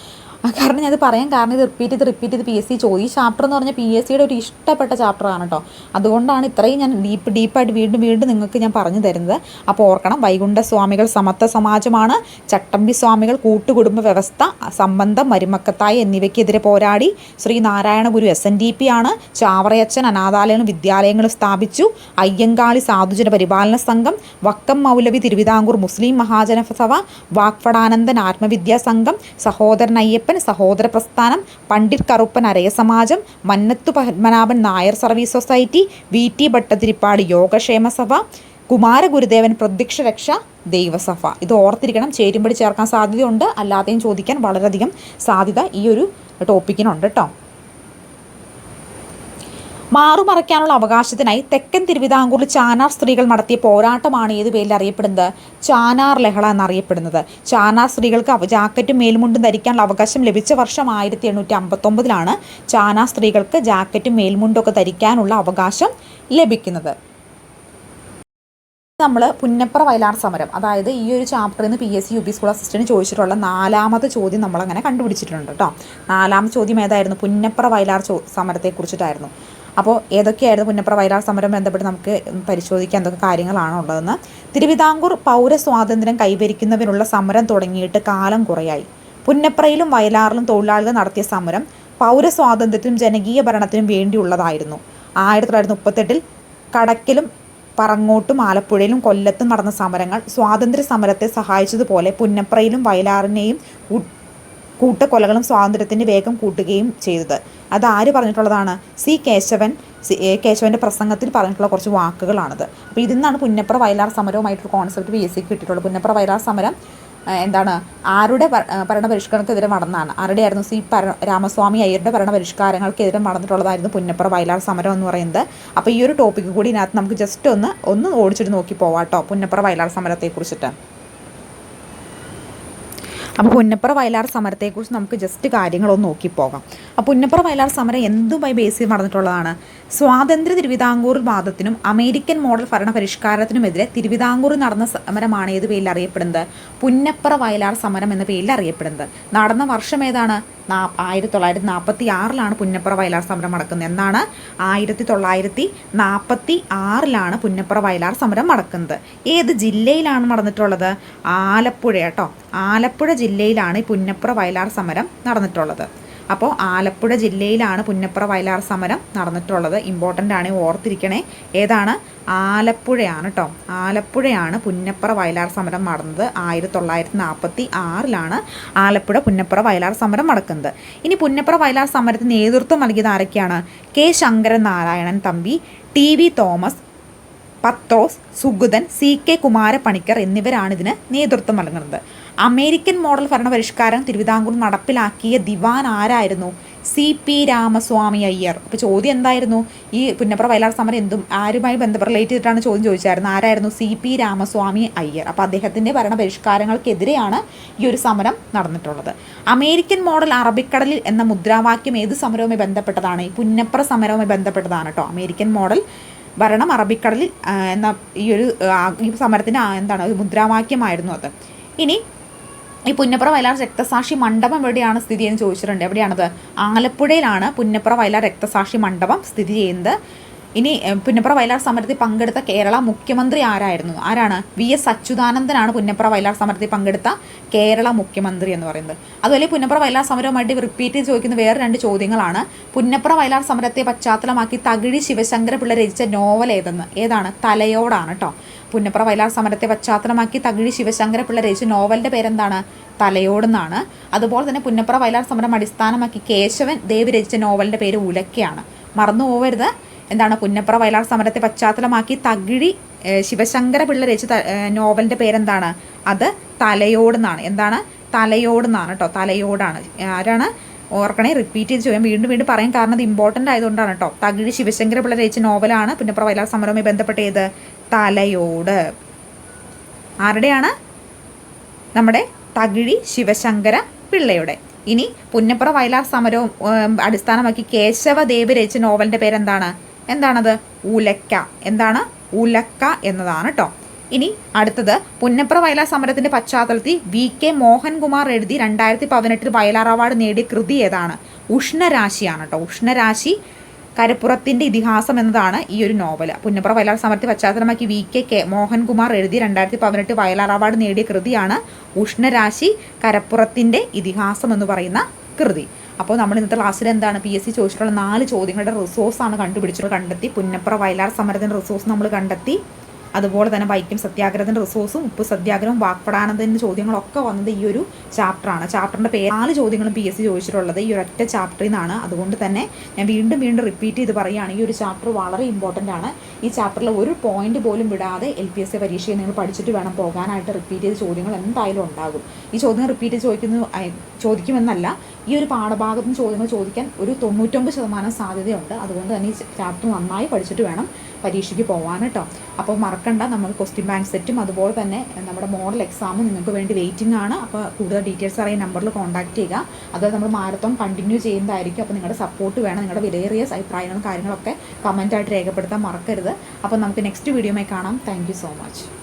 കാരണം ഞാനത് പറയാൻ കാരണം ഇത് റിപ്പീറ്റ് ചെയ്ത് PSC ചോദിക്കും. ഈ ചാപ്റ്റർ എന്ന് പറഞ്ഞാൽ PSCയുടെ ഒരു ഇഷ്ടപ്പെട്ട ചാപ്റ്ററാണ് കേട്ടോ. അതുകൊണ്ടാണ് ഇത്രയും ഞാൻ ഡീപ്പായിട്ട് വീണ്ടും വീണ്ടും നിങ്ങൾക്ക് ഞാൻ പറഞ്ഞു തരുന്നത്. അപ്പോൾ ഓർക്കണം, വൈകുണ്ഠസ്വാമികൾ സമത്വ സമാജമാണ്. ചട്ടമ്പി സ്വാമികൾ കൂട്ടുകുടുംബ വ്യവസ്ഥ, സംബന്ധം മരുമക്കത്തായി എന്നിവയ്ക്കെതിരെ പോരാടി. ശ്രീനാരായണ ഗുരു SNDP ആണ്. ചാവറയച്ചൻ അനാഥാലയങ്ങളും വിദ്യാലയങ്ങളും സ്ഥാപിച്ചു. അയ്യങ്കാളി സാധുജന പരിപാലന സംഘം, വക്കം മൗലവി തിരുവിതാംകൂർ മുസ്ലിം മഹാജനസഭ, വാഗ്ഫടാനന്ദൻ ആത്മവിദ്യാ സംഘം, സഹോദരൻ Ayyappan Sahodara Prasthanam, Pandit Karuppan Araya Samajam, Mannathu Padmanabhan Nair service society, VT Bhattathiripad Yogakshema Sabha, Kumaragurudevan പ്രത്യക്ഷരക്ഷ ദൈവസഭ. ഇത് ഓർത്തിരിക്കണം. ചേരുംപടി ചേർക്കാൻ സാധ്യതയുണ്ട്, അല്ലാതെയും ചോദിക്കാൻ വളരെയധികം സാധ്യത ഈ ഒരു ടോപ്പിക്കിനുണ്ട് കേട്ടോ. മാറുമറയ്ക്കാനുള്ള അവകാശത്തിനായി തെക്കൻ തിരുവിതാംകൂറിൽ ചാനാർ സ്ത്രീകൾ നടത്തിയ പോരാട്ടമാണ് ഏത് പേരിൽ അറിയപ്പെടുന്നത്? ചാനാർ ലഹള എന്നറിയപ്പെടുന്നത്. ചാനാർ സ്ത്രീകൾക്ക് ജാക്കറ്റും മേൽമുണ്ടും ധരിക്കാനുള്ള അവകാശം ലഭിച്ച വർഷം 1859 ചാനാർ സ്ത്രീകൾക്ക് ജാക്കറ്റും മേൽമുണ്ടൊക്കെ ധരിക്കാനുള്ള അവകാശം ലഭിക്കുന്നത്. നമ്മൾ പുന്നപ്ര വയലാർ സമരം, അതായത് ഈ ഒരു ചാപ്റ്ററിൽ നിന്ന് PSC UP സ്കൂൾ അസിസ്റ്റൻറ്റ് ചോദിച്ചിട്ടുള്ള 4ാമത്തെ ചോദ്യം നമ്മളങ്ങനെ കണ്ടുപിടിച്ചിട്ടുണ്ട് കേട്ടോ. 4ാമത്തെ ചോദ്യം ഏതായിരുന്നു? പുന്നപ്ര വയലാർ സമരത്തെക്കുറിച്ചിട്ടായിരുന്നു. അപ്പോൾ ഏതൊക്കെയായിരുന്നു പുന്നപ്ര വയലാർ സമരം ബന്ധപ്പെട്ട് നമുക്ക് പരിശോധിക്കാൻ എന്തൊക്കെ കാര്യങ്ങളാണ് ഉള്ളതെന്ന്. തിരുവിതാംകൂർ പൗരസ്വാതന്ത്ര്യം കൈവരിക്കുന്നതിനുള്ള സമരം തുടങ്ങിയിട്ട് കാലം കുറയായി. പുന്നപ്രയിലും വയലാറിലും തൊഴിലാളികൾ നടത്തിയ സമരം പൗരസ്വാതന്ത്ര്യത്തിനും ജനകീയ ഭരണത്തിനും വേണ്ടിയുള്ളതായിരുന്നു. 1938 കടക്കിലും പറങ്ങോട്ടും ആലപ്പുഴയിലും കൊല്ലത്തും നടന്ന സമരങ്ങൾ സ്വാതന്ത്ര്യ സമരത്തെ സഹായിച്ചതുപോലെ പുന്നപ്രയിലും വയലാറിനെയും കൂട്ടക്കൊലകളും സ്വാതന്ത്ര്യത്തിൻ്റെ വേഗം കൂട്ടുകയും ചെയ്തത്. അത് ആര് പറഞ്ഞിട്ടുള്ളതാണ്? കേശവൻ്റെ പ്രസംഗത്തിൽ പറഞ്ഞിട്ടുള്ള കുറച്ച് വാക്കുകളാണത്. അപ്പോൾ ഇതിൽ നിന്നാണ് പുന്നപ്ര വയലാർ സമരവുമായിട്ടൊരു കോൺസെപ്റ്റ് PSCക്ക് കിട്ടിയിട്ടുള്ളത്. പുന്നപ്ര വയലാർ സമരം എന്താണ്? ആരുടെ ഭരണപരിഷ്കരണത്തിനെതിരെ നടന്നാണ്? ആരുടെയായിരുന്നു? രാമസ്വാമി അയ്യരുടെ ഭരണപരിഷ്കാരങ്ങൾക്കെതിരെ നടന്നിട്ടുള്ളതായിരുന്നു പുന്നപ്ര വയലാർ സമരം എന്ന് പറയുന്നത്. അപ്പോൾ ഈ ഒരു ടോപ്പിക്ക് കൂടി ഇതിനകത്ത് നമുക്ക് ജസ്റ്റ് ഒന്ന് ഓടിച്ചിട്ട് നോക്കി പോവാം കേട്ടോ, പുന്നപ്ര വയലാർ സമരത്തെക്കുറിച്ചിട്ട്. അപ്പോൾ പുന്നപ്ര വയലാർ സമരത്തെക്കുറിച്ച് നമുക്ക് ജസ്റ്റ് കാര്യങ്ങളൊന്ന് നോക്കിപ്പോകാം. അപ്പോൾ പുന്നപ്ര വയലാർ സമരം എന്തുമായി ബേസ് ചെയ്ത് നടന്നിട്ടുള്ളതാണ്? സ്വാതന്ത്ര്യ തിരുവിതാംകൂർ വാദത്തിനും അമേരിക്കൻ മോഡൽ ഭരണപരിഷ്കാരത്തിനുമെതിരെ തിരുവിതാംകൂറിൽ നടന്ന സമരമാണ് ഏത് പേരിൽ അറിയപ്പെടുന്നത്? പുന്നപ്ര വയലാർ സമരം എന്ന പേരിൽ അറിയപ്പെടുന്നത്. നടന്ന വർഷം ഏതാണ്? 1946 പുന്നപ്ര വയലാർ സമരം നടക്കുന്നത്. എന്നാണ്? 1946 പുന്നപ്ര വയലാർ സമരം നടക്കുന്നത്. ഏത് ജില്ലയിലാണ് നടന്നിട്ടുള്ളത്? ആലപ്പുഴ കേട്ടോ. ആലപ്പുഴ ജില്ലയിലാണ് ഈ പുന്നപ്ര വയലാർ സമരം നടന്നിട്ടുള്ളത്. അപ്പോൾ ആലപ്പുഴ ജില്ലയിലാണ് പുന്നപ്ര വയലാർ സമരം നടന്നിട്ടുള്ളത്. ഇമ്പോർട്ടൻ്റ് ആണ്, ഓർത്തിരിക്കണേ. ഏതാണ്? ആലപ്പുഴയാണ് കേട്ടോ. ആലപ്പുഴയാണ് പുന്നപ്ര വയലാർ സമരം നടന്നത്. 1946 ആലപ്പുഴ പുന്നപ്ര വയലാർ സമരം നടക്കുന്നത്. ഇനി പുന്നപ്ര വയലാർ സമരത്തിന് നേതൃത്വം നൽകിയത് ആരൊക്കെയാണ്? K Sankaran Narayanan Thampi, T V. Thomas, Pathros, Sugathan, CK Kumarapanicker എന്നിവരാണ് ഇതിന് നേതൃത്വം നൽകുന്നത്. അമേരിക്കൻ മോഡൽ ഭരണപരിഷ്കാരം തിരുവിതാംകൂർ നടപ്പിലാക്കിയ ദിവാൻ ആരായിരുന്നു? CP രാമസ്വാമി അയ്യർ. അപ്പോൾ ചോദ്യം എന്തായിരുന്നു? ഈ പുന്നപ്ര വയലാർ സമരം ആരുമായി റിലേറ്റ് ചെയ്തിട്ടാണ് ചോദ്യം ചോദിച്ചായിരുന്നു. ആരായിരുന്നു? CP രാമസ്വാമി അയ്യർ. അപ്പോൾ അദ്ദേഹത്തിൻ്റെ ഭരണപരിഷ്കാരങ്ങൾക്കെതിരെയാണ് ഈ ഒരു സമരം നടന്നിട്ടുള്ളത്. അമേരിക്കൻ മോഡൽ അറബിക്കടലിൽ എന്ന മുദ്രാവാക്യം ഏത് സമരവുമായി ബന്ധപ്പെട്ടതാണ്? ഈ പുന്നപ്ര സമരവുമായി ബന്ധപ്പെട്ടതാണ് കേട്ടോ. അമേരിക്കൻ മോഡൽ ഭരണം അറബിക്കടലിൽ എന്ന ഈ സമരത്തിൻ്റെ ഒരു മുദ്രാവാക്യമായിരുന്നു അത്. ഇനി ഈ പുന്നപ്ര വയലാർ രക്തസാക്ഷി മണ്ഡപം എവിടെയാണ് സ്ഥിതി ചെയ്യുന്നത് ചോദിച്ചിട്ടുണ്ട്. എവിടെയാണത്? ആലപ്പുഴയിലാണ് പുന്നപ്ര വയലാർ രക്തസാക്ഷി മണ്ഡപം സ്ഥിതി ചെയ്യുന്നത്. ഇനി പുന്നപ്ര വയലാർ സമരത്തിൽ പങ്കെടുത്ത കേരള മുഖ്യമന്ത്രി ആരാണ്? VS അച്യുതാനന്ദനാണ് പുന്നപ്ര വയലാർ സമരത്തിൽ പങ്കെടുത്ത കേരള മുഖ്യമന്ത്രി എന്ന് പറയുന്നത്. അതുപോലെ പുന്നപ്ര വയലാർ സമരവുമായിട്ട് റിപ്പീറ്റ് ചെയ്ത് ചോദിക്കുന്ന വേറെ 2 ചോദ്യങ്ങളാണ്. പുന്നപ്ര വയലാർ സമരത്തെ പശ്ചാത്തലമാക്കി തകഴി ശിവശങ്കര പിള്ള രചിച്ച നോവൽ ഏതാണ്? തലയോടാണ് കേട്ടോ. പുന്നപ്ര വയലാർ സമരത്തെ പശ്ചാത്തലമാക്കി തകഴി ശിവശങ്കര പിള്ള രചിച്ച നോവലിൻ്റെ പേരെന്താണ്? തലയോടെന്നാണ്. അതുപോലെ തന്നെ പുന്നപ്ര വയലാർ സമരം അടിസ്ഥാനമാക്കി കേശവൻ ദേവ് രചിച്ച നോവലിൻ്റെ പേര് ഉലക്കയാണ്. മറന്നു പോകരുത്. എന്താണ്? പുന്നപ്ര വയലാർ സമരത്തെ പശ്ചാത്തലമാക്കി തകഴി ശിവശങ്കര പിള്ള രചിച്ച നോവലിൻ്റെ പേരെന്താണ്? അത് തലയോടെന്നാണ്. എന്താണ്? തലയോടെന്നാണ് കേട്ടോ. തലയോടാണ്. ആരാണ്? ഓർക്കണേ, റിപ്പീറ്റ് ചെയ്ത് ചോദിക്കാം. വീണ്ടും പറയാൻ കാരണം അത് ഇമ്പോർട്ടൻ്റ് ആയതുകൊണ്ടാണ് കേട്ടോ. തകഴി ശിവശങ്കര പിള്ള രചിച്ച നോവലാണ് പുന്നപ്ര വയലാർ സമരവുമായി ബന്ധപ്പെട്ട് ഏത്? തലയോട്. ആരുടെയാണ്? നമ്മുടെ തകഴി ശിവശങ്കര പിള്ളയുടെ. ഇനി പുന്നപ്ര വയലാർ സമരവും അടിസ്ഥാനമാക്കി കേശവദേവ് രചിച്ച നോവലിൻ്റെ എന്താണത്? ഉലക്ക. എന്താണ്? ഉലക്ക എന്നതാണ് കേട്ടോ. ഇനി അടുത്തത് പുന്നപ്ര വയലാർ സമരത്തിൻ്റെ പശ്ചാത്തലത്തിൽ VK മോഹൻകുമാർ എഴുതി 2018 വയലാർ അവാർഡ് നേടിയ കൃതി ഏതാണ്? ഉഷ്ണരാശിയാണ് കേട്ടോ. ഉഷ്ണരാശി കരപ്പുറത്തിൻ്റെ ഇതിഹാസം എന്നതാണ് ഈ ഒരു നോവൽ. പുന്നപ്ര വയലാർ സമരത്തെ പശ്ചാത്തലമാക്കി VK മോഹൻകുമാർ എഴുതി 2018 വയലാർ അവാർഡ് നേടിയ കൃതിയാണ് ഉഷ്ണരാശി കരപ്പുറത്തിൻ്റെ ഇതിഹാസം എന്ന് പറയുന്ന കൃതി. അപ്പോൾ നമ്മൾ ഇന്നത്തെ ക്ലാസ്സിൽ എന്താണ് PSC ചോദിച്ചിട്ടുള്ള 4 ചോദ്യങ്ങളുടെ റിസോഴ്സാണ് കണ്ടെത്തി. പുന്നപ്ര വയലാർ സമരത്തിൻ്റെ റിസോഴ്സ് നമ്മൾ കണ്ടെത്തി. അതുപോലെ തന്നെ വൈക്കം സത്യാഗ്രഹത്തിൻ്റെ റിസോഴ്സും ഉപ്പ് സത്യാഗ്രഹവും വാക്പടാനന്ദൻ്റെ ചോദ്യങ്ങളൊക്കെ വന്നത് ഈ ഒരു ചാപ്റ്ററാണ്. ചാപ്റ്ററിൻ്റെ 4 ചോദ്യങ്ങളും PSC ചോദിച്ചിട്ടുള്ളത് ഈ ഒരൊറ്റ ചാപ്റ്ററിൽ നിന്നാണ്. അതുകൊണ്ട് തന്നെ ഞാൻ വീണ്ടും റിപ്പീറ്റ് ചെയ്ത് പറയുകയാണ്, ഈ ഒരു ചാപ്റ്റർ വളരെ ഇമ്പോർട്ടൻ്റ് ആണ്. ഈ ചാപ്റ്ററിൽ ഒരു പോയിന്റ് പോലും വിടാതെ LPSC പരീക്ഷയെ നിങ്ങൾ പഠിച്ചിട്ട് വേണം പോകാനായിട്ട്. റിപ്പീറ്റ് ചെയ്ത് ചോദ്യങ്ങൾ എന്തായാലും ഉണ്ടാകും. ഈ ചോദ്യം റിപ്പീറ്റ് ചോദിക്കുമെന്നല്ല, ഈ ഒരു പാഠഭാഗത്ത് നിന്ന് ചോദ്യങ്ങൾ ചോദിക്കാൻ ഒരു 99% സാധ്യതയുണ്ട്. അതുകൊണ്ട് തന്നെ ഈ ചാപ്റ്റർ നന്നായി പഠിച്ചിട്ട് വേണം പരീക്ഷയ്ക്ക് പോകാൻ കേട്ടോ. അപ്പോൾ മറക്കണ്ട, നമ്മൾ ക്വസ്റ്റ്യൻ ബാങ്ക് സെറ്റും അതുപോലെ തന്നെ നമ്മുടെ മോഡൽ എക്സാമും നിങ്ങൾക്ക് വേണ്ടി വെയിറ്റിംഗ് ആണ്. അപ്പോൾ കൂടുതൽ ഡീറ്റെയിൽസ് അറിയാൻ നമ്പറിൽ കോൺടാക്ട് ചെയ്യുക. അതുപോലെ നമ്മൾ മാരത്തോൺ കണ്ടിന്യൂ ചെയ്യുന്നതായിരിക്കും. അപ്പോൾ നിങ്ങളുടെ സപ്പോർട്ട് വേണം. നിങ്ങളുടെ വിലയേറിയ അഭിപ്രായങ്ങളും കാര്യങ്ങളൊക്കെ കമൻറ്റായിട്ട് രേഖപ്പെടുത്താൻ മറക്കരുത്. അപ്പോൾ നമുക്ക് നെക്സ്റ്റ് വീഡിയോയുമായി കാണാം. Thank you so much.